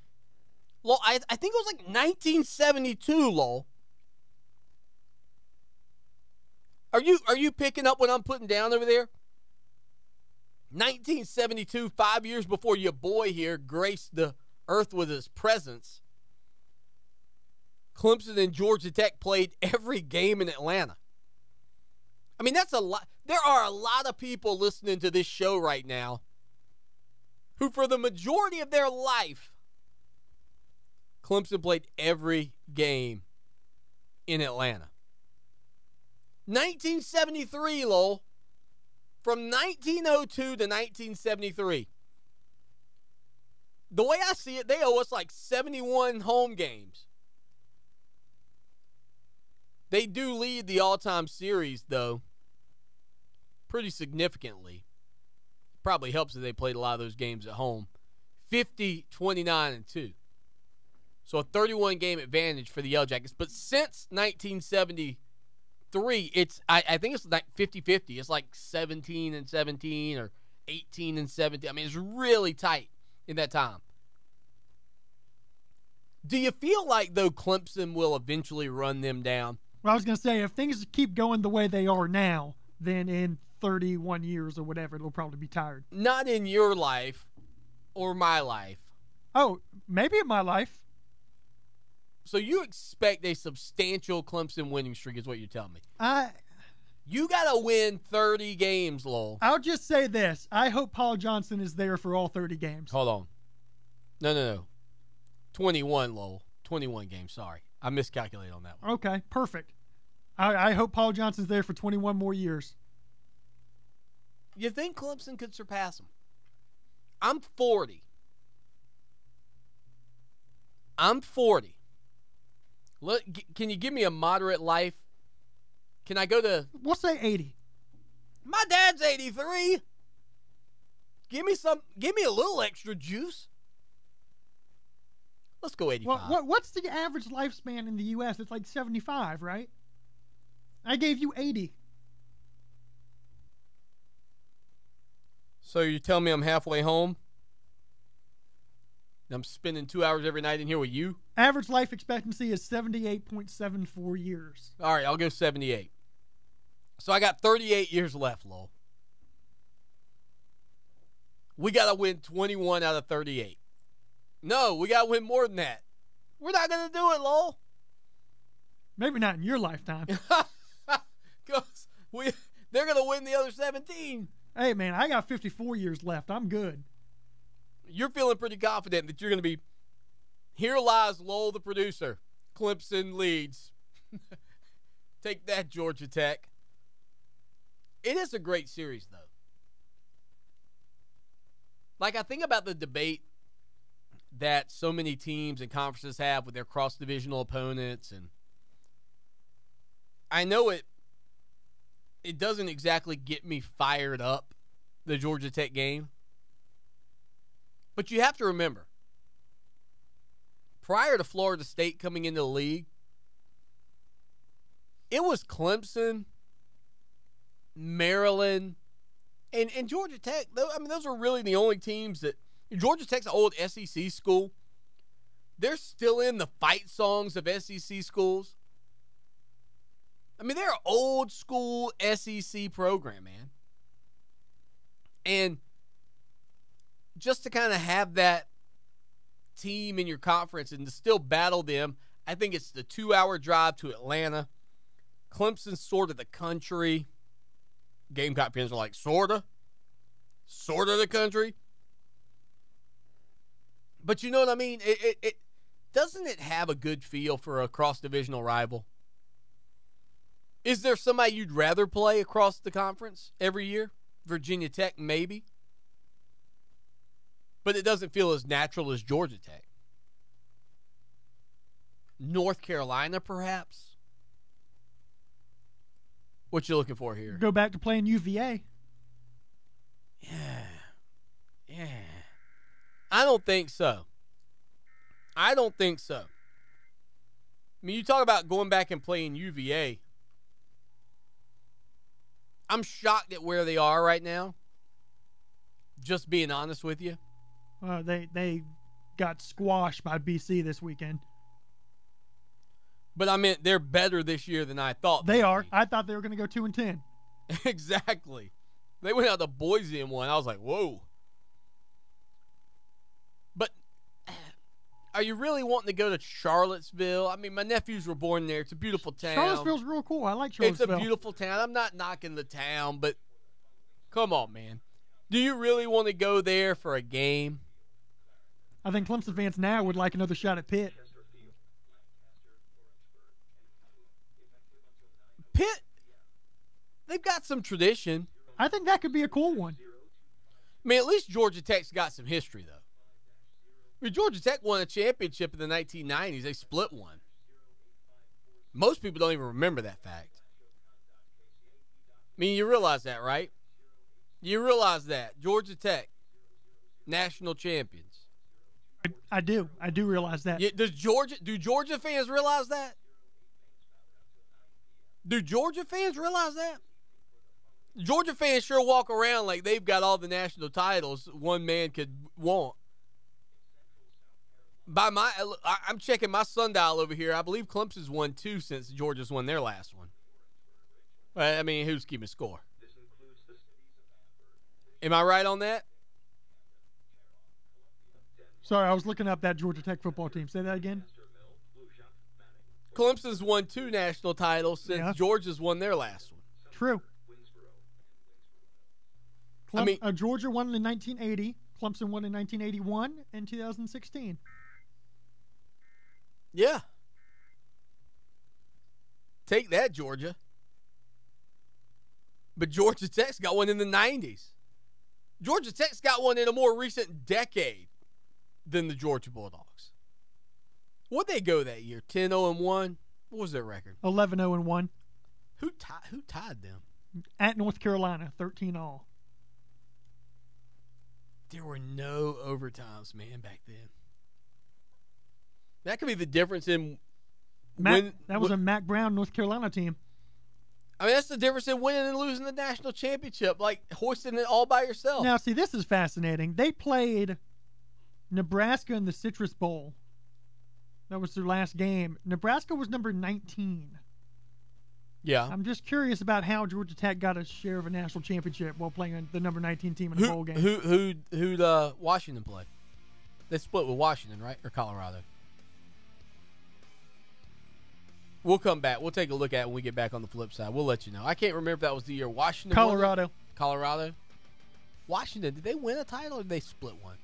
it was like 1972, Lowell. Are you picking up what I'm putting down over there? 1972, 5 years before your boy here graced the earth with his presence, Clemson and Georgia Tech played every game in Atlanta. I mean, that's a lot. There are a lot of people listening to this show right now who, for the majority of their life, Clemson played every game in Atlanta. 1973, Lowell. From 1902 to 1973. The way I see it, they owe us like 71 home games. They do lead the all-time series, though, pretty significantly. Probably helps that they played a lot of those games at home. 50, 29, and 2. So a 31-game advantage for the Yellow Jackets. But since 1973, I think it's like 50-50. It's like 17 and 17 or 18 and 17. I mean, it's really tight in that time. Do you feel like, though, Clemson will eventually run them down? Well, I was going to say, if things keep going the way they are now, then in 31 years or whatever, it'll probably be tired. Not in your life or my life. Oh, maybe in my life. So you expect a substantial Clemson winning streak is what you're telling me. You got to win 30 games, Lowell. I'll just say this. I hope Paul Johnson is there for all 30 games. Hold on. No. 21, Lowell. 21 games, sorry. I miscalculated on that one. Okay, perfect. I hope Paul Johnson's there for 21 more years. You think Clemson could surpass him? I'm 40. Look, can you give me a moderate life? Can I go to... We'll say 80. My dad's 83. Give me a little extra juice. Let's go 85. Well, what's the average lifespan in the U.S.? It's like 75, right? I gave you 80. So you're telling me I'm halfway home? I'm spending 2 hours every night in here with you? Average life expectancy is 78.74 years. All right, I'll go 78. So I got 38 years left, Lowell. We got to win 21 out of 38. No, we got to win more than that. We're not going to do it, Lowell. Maybe not in your lifetime. Because they're going to win the other 17. Hey, man, I got 54 years left. I'm good. You're feeling pretty confident that you're going to be, here lies Lowell, the producer. Clemson leads. Take that, Georgia Tech. It is a great series, though. Like, I think about the debate that so many teams and conferences have with their cross-divisional opponents, and I know it doesn't exactly get me fired up, the Georgia Tech game. But you have to remember, prior to Florida State coming into the league, it was Clemson, Maryland, and Georgia Tech. I mean, those were really the only teams that Georgia Tech's an old SEC school. They're still in the fight songs of SEC schools. I mean, they're an old school SEC program, man. And just to kind of have that team in your conference and to still battle them, I think it's the 2-hour drive to Atlanta. Clemson's sort of the country. Gamecock fans are like, sorta the country. But you know what I mean? It doesn't it have a good feel for a cross-divisional rival? Is there somebody you'd rather play across the conference every year? Virginia Tech, maybe. But it doesn't feel as natural as Georgia Tech. North Carolina, perhaps? What you looking for here? Go back to playing UVA. Yeah. I don't think so. I mean, you talk about going back and playing UVA. I'm shocked at where they are right now. Just being honest with you. They got squashed by BC this weekend. But I meant they're better this year than I thought. They are. I thought they were going to go 2-10. Exactly. They went out to Boise and won. I was like, whoa. But are you really wanting to go to Charlottesville? I mean, my nephews were born there. It's a beautiful town. Charlottesville's real cool. I like Charlottesville. It's a beautiful town. I'm not knocking the town, but come on, man. Do you really want to go there for a game? I think Clemson fans now would like another shot at Pitt. Pitt, they've got some tradition. I think that could be a cool one. I mean, at least Georgia Tech's got some history, though. I mean, Georgia Tech won a championship in the 1990s. They split one. Most people don't even remember that fact. I mean, you realize that, right? You realize that. Georgia Tech, national champions. I do. I do realize that. Yeah, do Georgia fans realize that? Do Georgia fans realize that? Georgia fans sure walk around like they've got all the national titles one man could want. I'm checking my sundial over here. I believe Clemson's won 2 since Georgia's won their last one. I mean, who's keeping score? Am I right on that? Sorry, I was looking up that Georgia Tech football team. Say that again. Clemson's won 2 national titles since Georgia's won their last one. True. Georgia won in 1980. Clemson won in 1981 and 2016. Yeah. Take that, Georgia. But Georgia Tech's got one in the 90s. Georgia Tech's got one in a more recent decade than the Georgia Bulldogs. What'd they go that year? 10-0-1? What was their record? 11-0-1. Who tied them? At North Carolina, 13-all. There were no overtimes, man, back then. That could be the difference in that was a Mac Brown North Carolina team. I mean, that's the difference in winning and losing the national championship, like hoisting it all by yourself. Now, see, this is fascinating. They played Nebraska in the Citrus Bowl. That was their last game. Nebraska was number 19. Yeah. I'm just curious about how Georgia Tech got a share of a national championship while playing the number 19 team in a bowl game. Who'd Washington play? They split with Washington, right? Or Colorado? We'll come back. We'll take a look at it when we get back on the flip side. We'll let you know. I can't remember if that was the year Washington Colorado. won. Colorado? Washington, did they win a title or did they split one?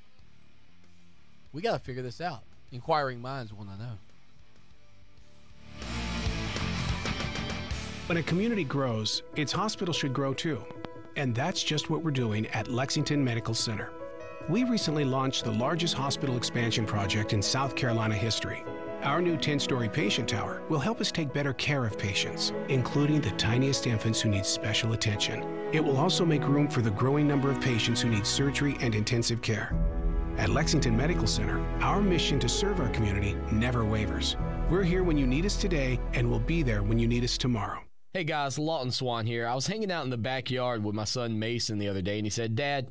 We got to figure this out. Inquiring minds want to know. When a community grows, its hospital should grow too. And that's just what we're doing at Lexington Medical Center. We recently launched the largest hospital expansion project in South Carolina history. Our new 10-story patient tower will help us take better care of patients, including the tiniest infants who need special attention. It will also make room for the growing number of patients who need surgery and intensive care. At Lexington Medical Center, our mission to serve our community never wavers. We're here when you need us today, and we'll be there when you need us tomorrow. Hey guys, Lawton Swan here. I was hanging out in the backyard with my son Mason the other day, and he said, "Dad,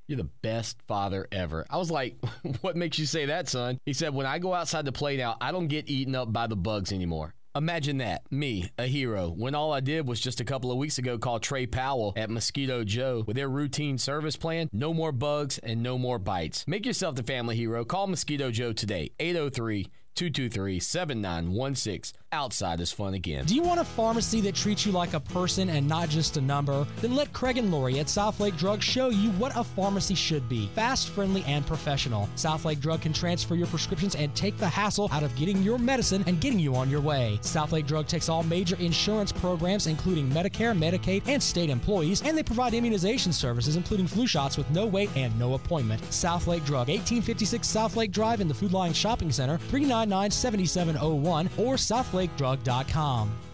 you're the best father ever." I was like, "What makes you say that, son?" He said, "When I go outside to play now, I don't get eaten up by the bugs anymore." Imagine that, me, a hero, when all I did was just a couple of weeks ago call Trey Powell at Mosquito Joe with their routine service plan. No more bugs and no more bites. Make yourself the family hero. Call Mosquito Joe today, 803-223-7916. outside is fun again. Do you want a pharmacy that treats you like a person and not just a number? Then let Craig and Lori at Southlake Drug show you what a pharmacy should be. Fast, friendly, and professional. Southlake Drug can transfer your prescriptions and take the hassle out of getting your medicine and getting you on your way. Southlake Drug takes all major insurance programs, including Medicare, Medicaid, and state employees, and they provide immunization services, including flu shots with no wait and no appointment. Southlake Drug, 1856 Southlake Drive in the Food Lion Shopping Center, 399-7701, or southlakedrug.com.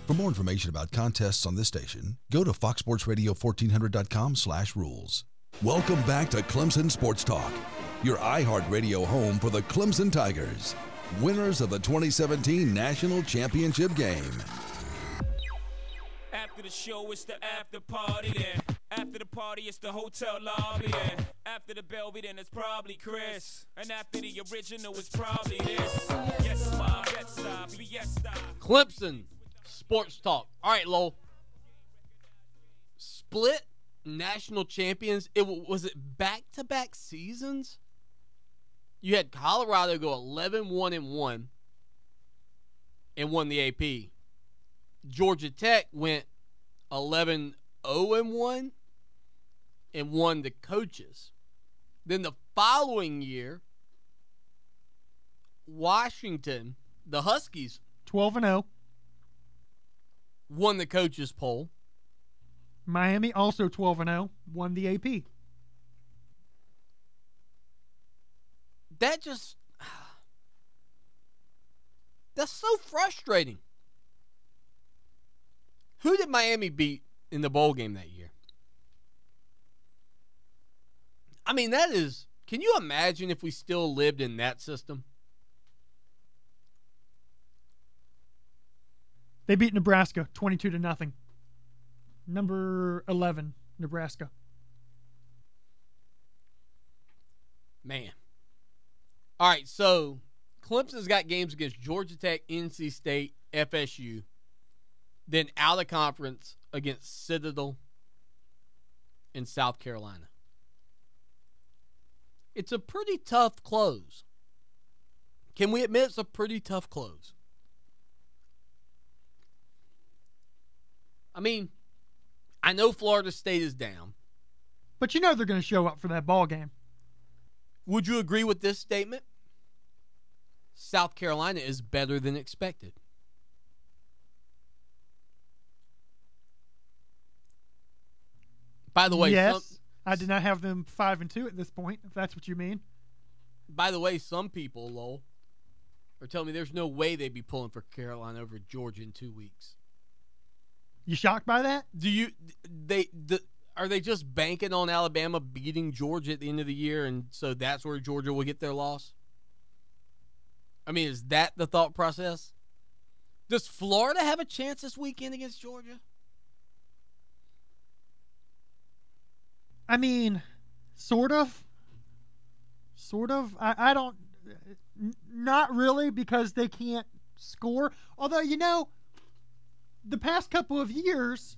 For more information about contests on this station, go to foxsportsradio1400.com/rules. Welcome back to Clemson Sports Talk, your iHeart Radio home for the Clemson Tigers, winners of the 2017 National Championship game. After the show, it's the after party then. After the party, it's the hotel lobby then. After the Belvy, then it's probably Chris. And after the original, it's probably this. Yes, mom, fiesta. Clemson Sports Talk. All right, Lowell. Split national champions. Was it back-to-back seasons? You had Colorado go 11-1-1 and won the AP. Georgia Tech went 11-0-1 and won the coaches. Then the following year, Washington, the Huskies, 12-0, won the coaches poll. Miami also 12-0, won the AP. That's so frustrating. Who did Miami beat in the bowl game that year? I mean, can you imagine if we still lived in that system? They beat Nebraska 22-0. Number 11, Nebraska. Man. All right, so Clemson's got games against Georgia Tech, NC State, FSU. Then out of conference against Citadel and South Carolina. It's a pretty tough close. Can we admit it's a pretty tough close? I mean, I know Florida State is down. But you know they're going to show up for that ball game. Would you agree with this statement? South Carolina is better than expected. By the way, yes, I did not have them 5-2 at this point, if that's what you mean. By the way, some people, Lowell, are telling me there's no way they'd be pulling for Carolina over Georgia in 2 weeks. You shocked by that? Are they just banking on Alabama beating Georgia at the end of the year, and so that's where Georgia will get their loss? I mean, is that the thought process? Does Florida have a chance this weekend against Georgia? I mean, sort of. I don't, not really, because they can't score. Although, you know, the past couple of years,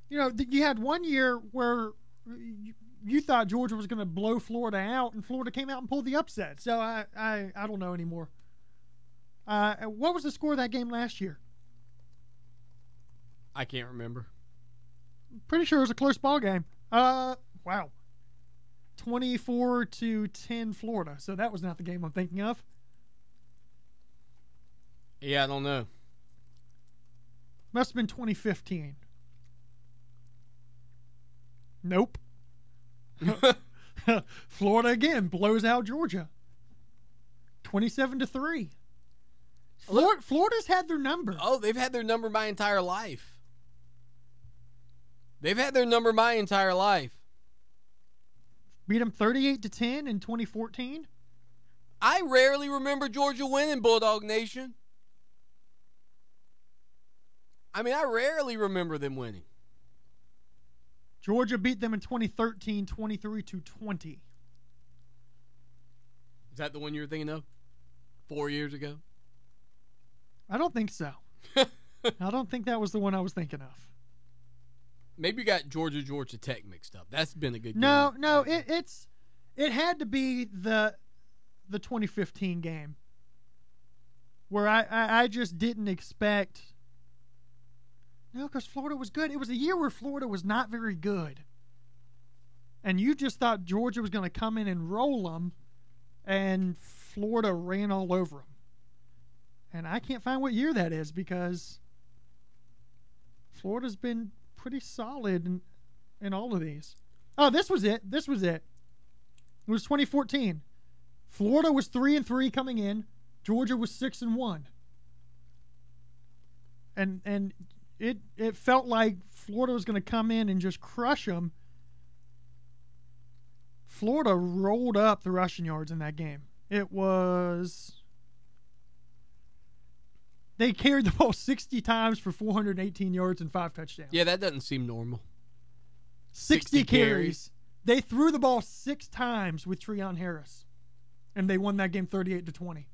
you know, you had one year where you thought Georgia was going to blow Florida out, and Florida came out and pulled the upset. So I don't know anymore. What was the score of that game last year? I can't remember. Pretty sure it was a close ball game. Wow. 24-10 Florida. So that was not the game I'm thinking of. Yeah, I don't know. Must have been 2015. Nope. Florida again blows out Georgia. 27-3. Florida's had their number. Oh, they've had their number my entire life. Beat them 38-10 in 2014. I rarely remember Georgia winning, Bulldog Nation. I mean, I rarely remember them winning. Georgia beat them in 2013, 23-20. Is that the one you were thinking of? 4 years ago? I don't think so. I don't think that was the one I was thinking of. Maybe you got Georgia Tech mixed up. That's been a good game. No, it had to be the 2015 game. where I just didn't expect. No, because Florida was good. It was a year where Florida was not very good. And you just thought Georgia was going to come in and roll them, and Florida ran all over them. And I can't find what year that is because Florida's been pretty solid in all of these. Oh, this was it. It was 2014. Florida was 3-3 coming in. Georgia was 6-1. And it felt like Florida was going to come in and just crush them. Florida rolled up the rushing yards in that game. They carried the ball 60 times for 418 yards and 5 touchdowns. Yeah, that doesn't seem normal. 60 carries. They threw the ball 6 times with Treon Harris, and they won that game 38-20.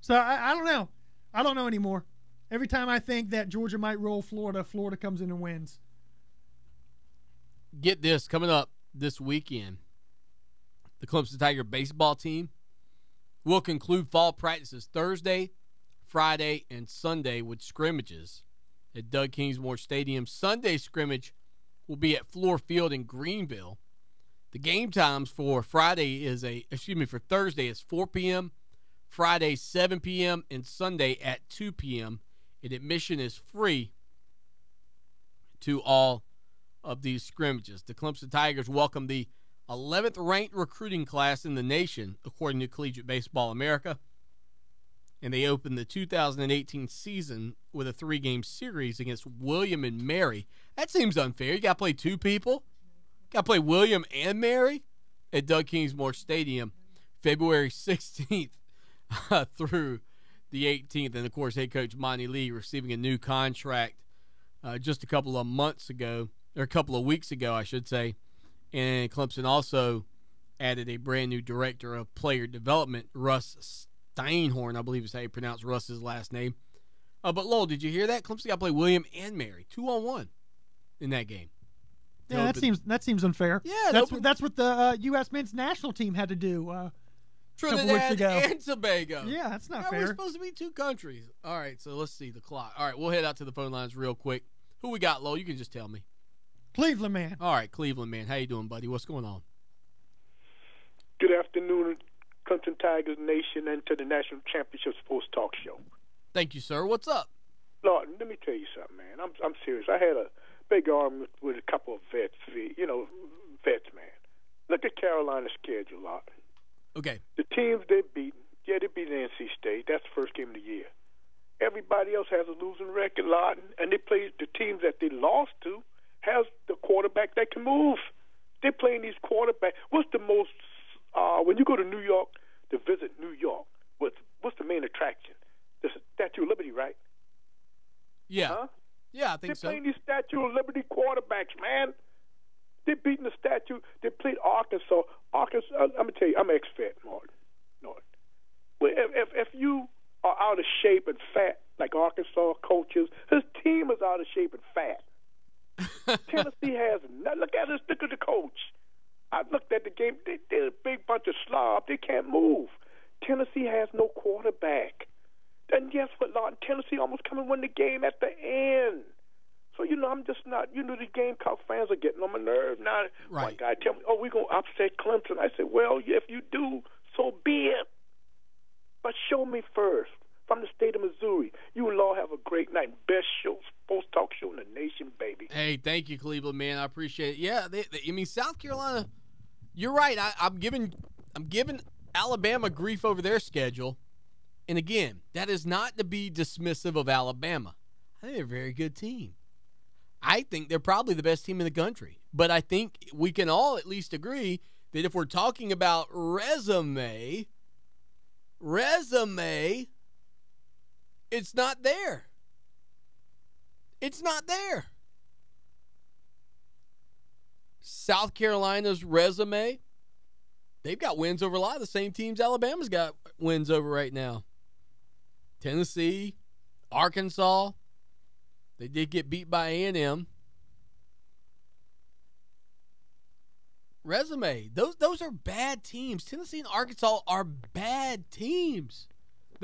So I don't know. I don't know anymore. Every time I think that Georgia might roll Florida, Florida comes in and wins. Get this, coming up this weekend, the Clemson Tiger baseball team will conclude fall practices Thursday, Friday, and Sunday with scrimmages at Doug Kingsmore Stadium. Sunday scrimmage will be at Fluor Field in Greenville. The game times for Thursday is 4 p.m., Friday 7 p.m., and Sunday at 2 p.m. And admission is free to all of these scrimmages. The Clemson Tigers welcome the 11th ranked recruiting class in the nation, according to Collegiate Baseball America. And they opened the 2018 season with a 3-game series against William and Mary. That seems unfair. You got to play 2 people. Got to play William and Mary at Doug Kingsmore Stadium, February 16th through the 18th. And, of course, head coach Monty Lee receiving a new contract just a couple of weeks ago, I should say. And Clemson also added a brand new director of player development, Russ Steinhorn, I believe is how you pronounce Russ's last name. But Lowell, did you hear that? Clemson got to play William and Mary 2-on-1 in that game. Yeah, that seems unfair. Yeah, that's what the U.S. men's national team had to do a couple weeks Trinidad ago. and Tobago. Yeah, that's not How fair. are we supposed to be 2 countries? All right, so let's see the clock. All right, we'll head out to the phone lines real quick. Who we got, Lowell? You can just tell me. Cleveland man. All right, Cleveland man. How you doing, buddy? What's going on? Good afternoon, Clemson Tigers Nation, and to the National Championship Sports Talk Show. Thank you, sir. What's up? Lord, let me tell you something, man. I'm serious. I had a big argument with a couple of vets, man. Look at Carolina's schedule, Lord. Okay. The teams they beat, they beat NC State. That's the first game of the year. Everybody else has a losing record, Lord, and they play the teams that they lost to has the quarterback that can move. They're playing these quarterbacks. What's the most when you go to New York to visit New York? What's the main attraction? The Statue of Liberty, right? Yeah. Huh? Yeah, I think so. They're playing these Statue of Liberty quarterbacks, man. They're beating the statue. They played Arkansas. I'm gonna tell you, I'm an ex-vet, Norton. Well, if you are out of shape and fat like Arkansas coaches, his team is out of shape and fat. Tennessee has nothing. Look at the coach. I looked at the game. They're a big bunch of slobs. They can't move. Tennessee has no quarterback. And guess what, Lawton? Tennessee almost come and win the game at the end. So, I'm just not, the Gamecock fans are getting on my nerves. Now, right. One guy tell me, we're going to upset Clemson. I said, well, if you do, so be it. But show me first. From the state of Missouri, you will all have a great night. Best show, sports talk show in the nation, baby. Hey, thank you, Cleveland, man. I appreciate it. Yeah, South Carolina, you're right. I'm giving Alabama grief over their schedule. And again, that is not to be dismissive of Alabama. I think they're a very good team. I think they're probably the best team in the country. But I think we can all at least agree that if we're talking about resume, it's not there. It's not there. South Carolina's resume, they've got wins over a lot of the same teams Alabama's got wins over right now. Tennessee, Arkansas, they did get beat by A&M. Resume, those are bad teams. Tennessee and Arkansas are bad teams.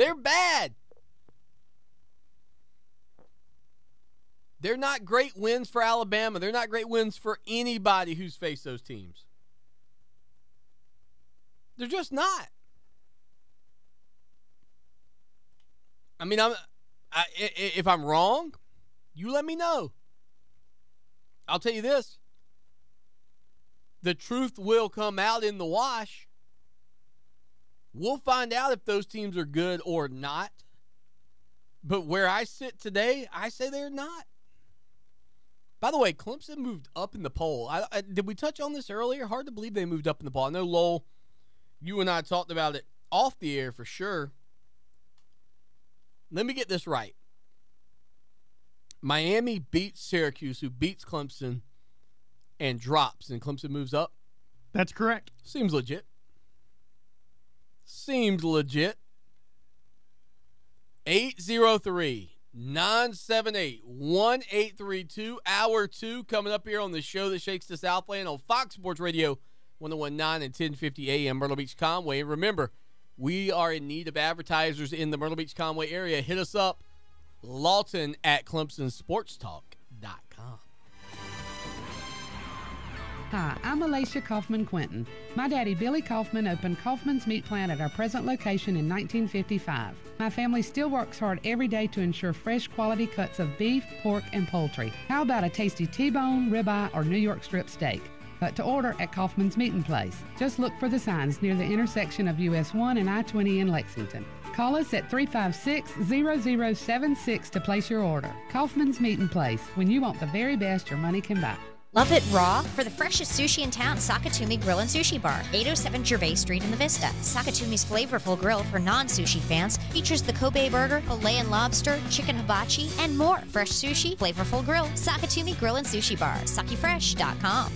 They're bad. They're not great wins for Alabama. They're not great wins for anybody who's faced those teams. They're just not. I mean, if I'm wrong, you let me know. I'll tell you this. The truth will come out in the wash. We'll find out if those teams are good or not. But where I sit today, I say they're not. By the way, Clemson moved up in the poll. Did we touch on this earlier? Hard to believe they moved up in the poll. I know, Lowell, you and I talked about it off the air for sure. Let me get this right. Miami beats Syracuse, who beats Clemson, and drops, and Clemson moves up? That's correct. Seems legit. Seems legit. 803-978-1832. Hour 2 coming up here on the show that shakes the Southland on Fox Sports Radio 1019 and 1050 AM Myrtle Beach Conway. And remember, we are in need of advertisers in the Myrtle Beach Conway area. Hit us up, Lawton at ClemsonSportsTalk.com. Hi, I'm Alicia Kaufman-Quinton. My daddy, Billy Kaufman, opened Kaufman's Meat Plant at our present location in 1955. My family still works hard every day to ensure fresh quality cuts of beef, pork, and poultry. How about a tasty T-bone, ribeye, or New York strip steak? Cut to order at Kaufman's Meat Place. Just look for the signs near the intersection of US 1 and I-20 in Lexington. Call us at 356-0076 to place your order. Kaufman's Meat Place, when you want the very best your money can buy. Love it raw? For the freshest sushi in town, Sakatumi Grill and Sushi Bar, 807 Gervais Street in the Vista. Sakatumi's flavorful grill for non-sushi fans features the Kobe burger, filet and lobster, chicken hibachi, and more. Fresh sushi, flavorful grill, Sakatumi Grill and Sushi Bar, sakifresh.com.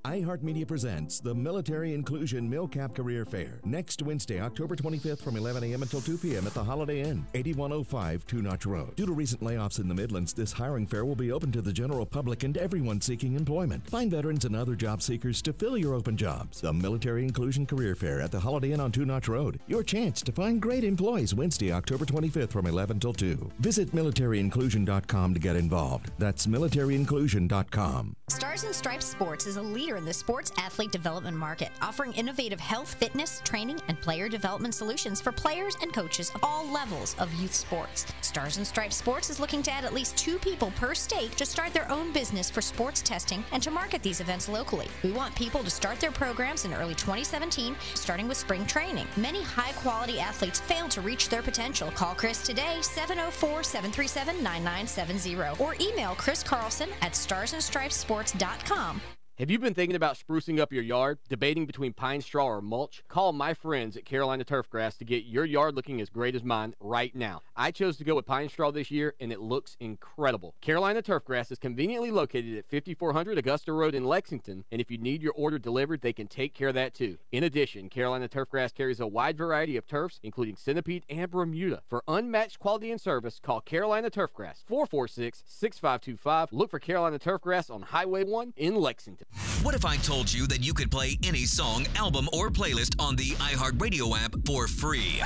iHeartMedia presents the Military Inclusion MilCap Career Fair next Wednesday, October 25th from 11 a.m. until 2 p.m. at the Holiday Inn, 8105 Two Notch Road. Due to recent layoffs in the Midlands, this hiring fair will be open to the general public and everyone seeking employment. Find veterans and other job seekers to fill your open jobs. The Military Inclusion Career Fair at the Holiday Inn on Two Notch Road. Your chance to find great employees Wednesday, October 25th from 11 till 2. Visit militaryinclusion.com to get involved. That's militariinclusion.com. Stars and Stripes Sports is a leader in the sports athlete development market, offering innovative health, fitness, training, and player development solutions for players and coaches of all levels of youth sports. Stars and Stripes Sports is looking to add at least 2 people per state to start their own business for sports testing and to market these events locally. We want people to start their programs in early 2017, starting with spring training. Many high-quality athletes fail to reach their potential. Call Chris today, 704-737-9970, or email Chris Carlson at starsandstripesports.com. Have you been thinking about sprucing up your yard, debating between pine straw or mulch? Call my friends at Carolina Turfgrass to get your yard looking as great as mine right now. I chose to go with pine straw this year, and it looks incredible. Carolina Turfgrass is conveniently located at 5400 Augusta Road in Lexington, and if you need your order delivered, they can take care of that too. In addition, Carolina Turfgrass carries a wide variety of turfs, including Centipede and Bermuda. For unmatched quality and service, call Carolina Turfgrass, 446-6525. Look for Carolina Turfgrass on Highway 1 in Lexington. What if I told you that you could play any song, album, or playlist on the iHeartRadio app for free?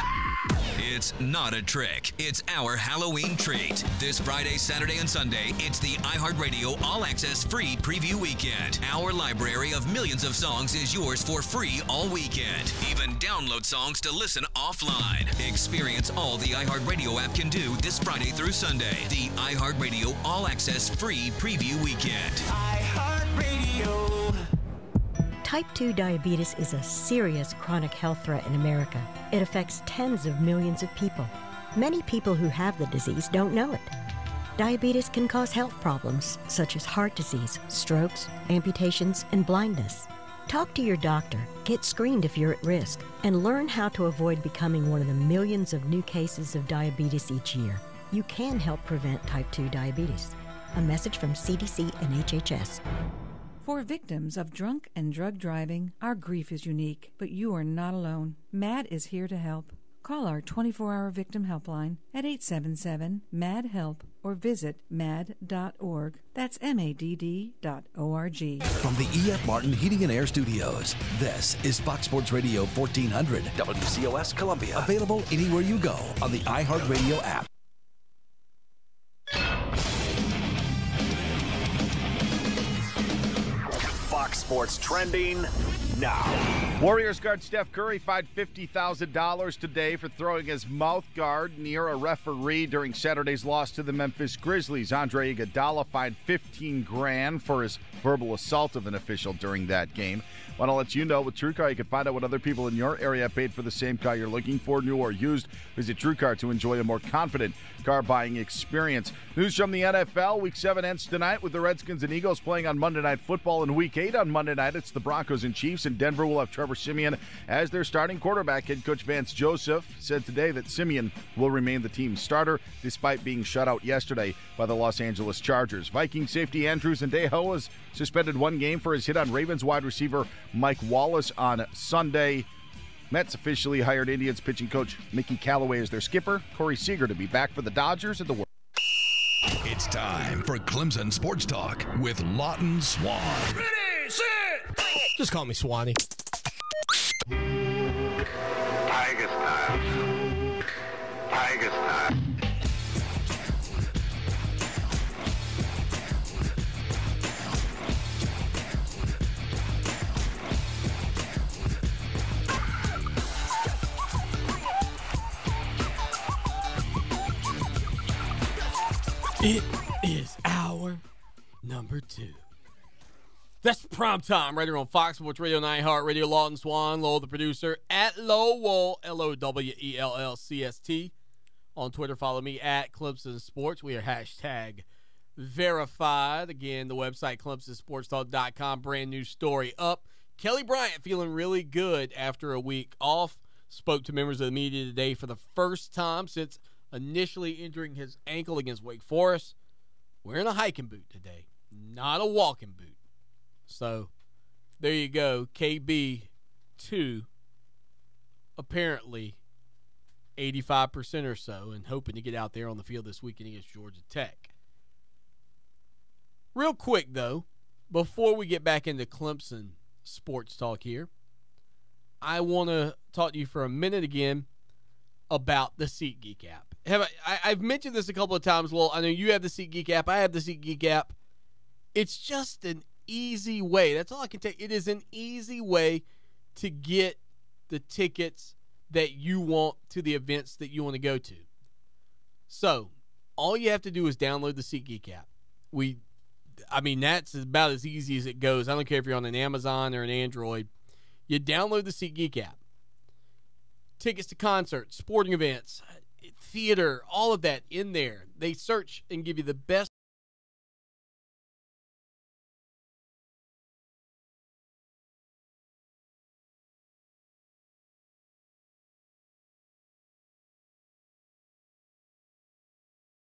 It's not a trick. It's our Halloween treat. This Friday, Saturday, and Sunday, it's the iHeartRadio All Access Free Preview Weekend. Our library of millions of songs is yours for free all weekend. Even download songs to listen offline. Experience all the iHeartRadio app can do this Friday through Sunday. The iHeartRadio All Access Free Preview Weekend. iHeartRadio. Type 2 diabetes is a serious chronic health threat in America. It affects tens of millions of people. Many people who have the disease don't know it. Diabetes can cause health problems such as heart disease, strokes, amputations, and blindness. Talk to your doctor, get screened if you're at risk, and learn how to avoid becoming one of the millions of new cases of diabetes each year. You can help prevent type 2 diabetes. A message from CDC and HHS. For victims of drunk and drug driving, our grief is unique, but you are not alone. MAD is here to help. Call our 24-hour victim helpline at 877-MAD-HELP or visit mad.org. That's MADD.org. From the E.F. Martin Heating and Air Studios, this is Fox Sports Radio 1400, WCOS Columbia. Available anywhere you go on the iHeart Radio app. Fox Sports trending now. Warriors guard Steph Curry fined $50,000 today for throwing his mouth guard near a referee during Saturday's loss to the Memphis Grizzlies. Andre Iguodala fined $15,000 for his verbal assault of an official during that game. Want to let you know, with TrueCar, you can find out what other people in your area paid for the same car you're looking for, new or used. Visit TrueCar to enjoy a more confident car buying experience. News from the NFL. Week 7 ends tonight with the Redskins and Eagles playing on Monday Night Football. In Week 8 on Monday night, it's the Broncos and Chiefs, and Denver will have Trevor Siemian as their starting quarterback. Head coach Vance Joseph said today that Siemian will remain the team's starter despite being shut out yesterday by the Los Angeles Chargers. Viking safety Andrew Zendejo was suspended 1 game for his hit on Ravens wide receiver Mike Wallace on Sunday. Mets officially hired Indians pitching coach Mickey Callaway as their skipper. Corey Seager to be back for the Dodgers at the World. It's time for Clemson Sports Talk with Lawton Swan. Ready, set, just call me Swanee. Tiger style. Tiger style. It is hour number 2. That's prime time right here on Fox Sports Radio, iHeart Radio. Lawton Swan, Lowell the producer, at Lowell, LOWELLCST. On Twitter, follow me at Clemson Sports. We are hashtag verified. Again, the website, ClemsonSportsTalk.com. Brand new story up. Kelly Bryant feeling really good after a week off. Spoke to members of the media today for the first time since initially injuring his ankle against Wake Forest. Wearing a hiking boot today, not a walking boot. So, there you go. KB2, apparently 85% or so, and hoping to get out there on the field this weekend against Georgia Tech. Real quick, though, before we get back into Clemson sports talk here, I want to talk to you for a minute again about the SeatGeek app. I've mentioned this a couple of times. Well, I know you have the SeatGeek app. I have the SeatGeek app. It's just an easy way. That's all I can tell you. It is an easy way to get the tickets that you want to the events that you want to go to. So, all you have to do is download the SeatGeek app. That's about as easy as it goes. I don't care if you're on an Amazon or an Android. You download the SeatGeek app. Tickets to concerts, sporting events, theater, all of that in there. They search and give you the best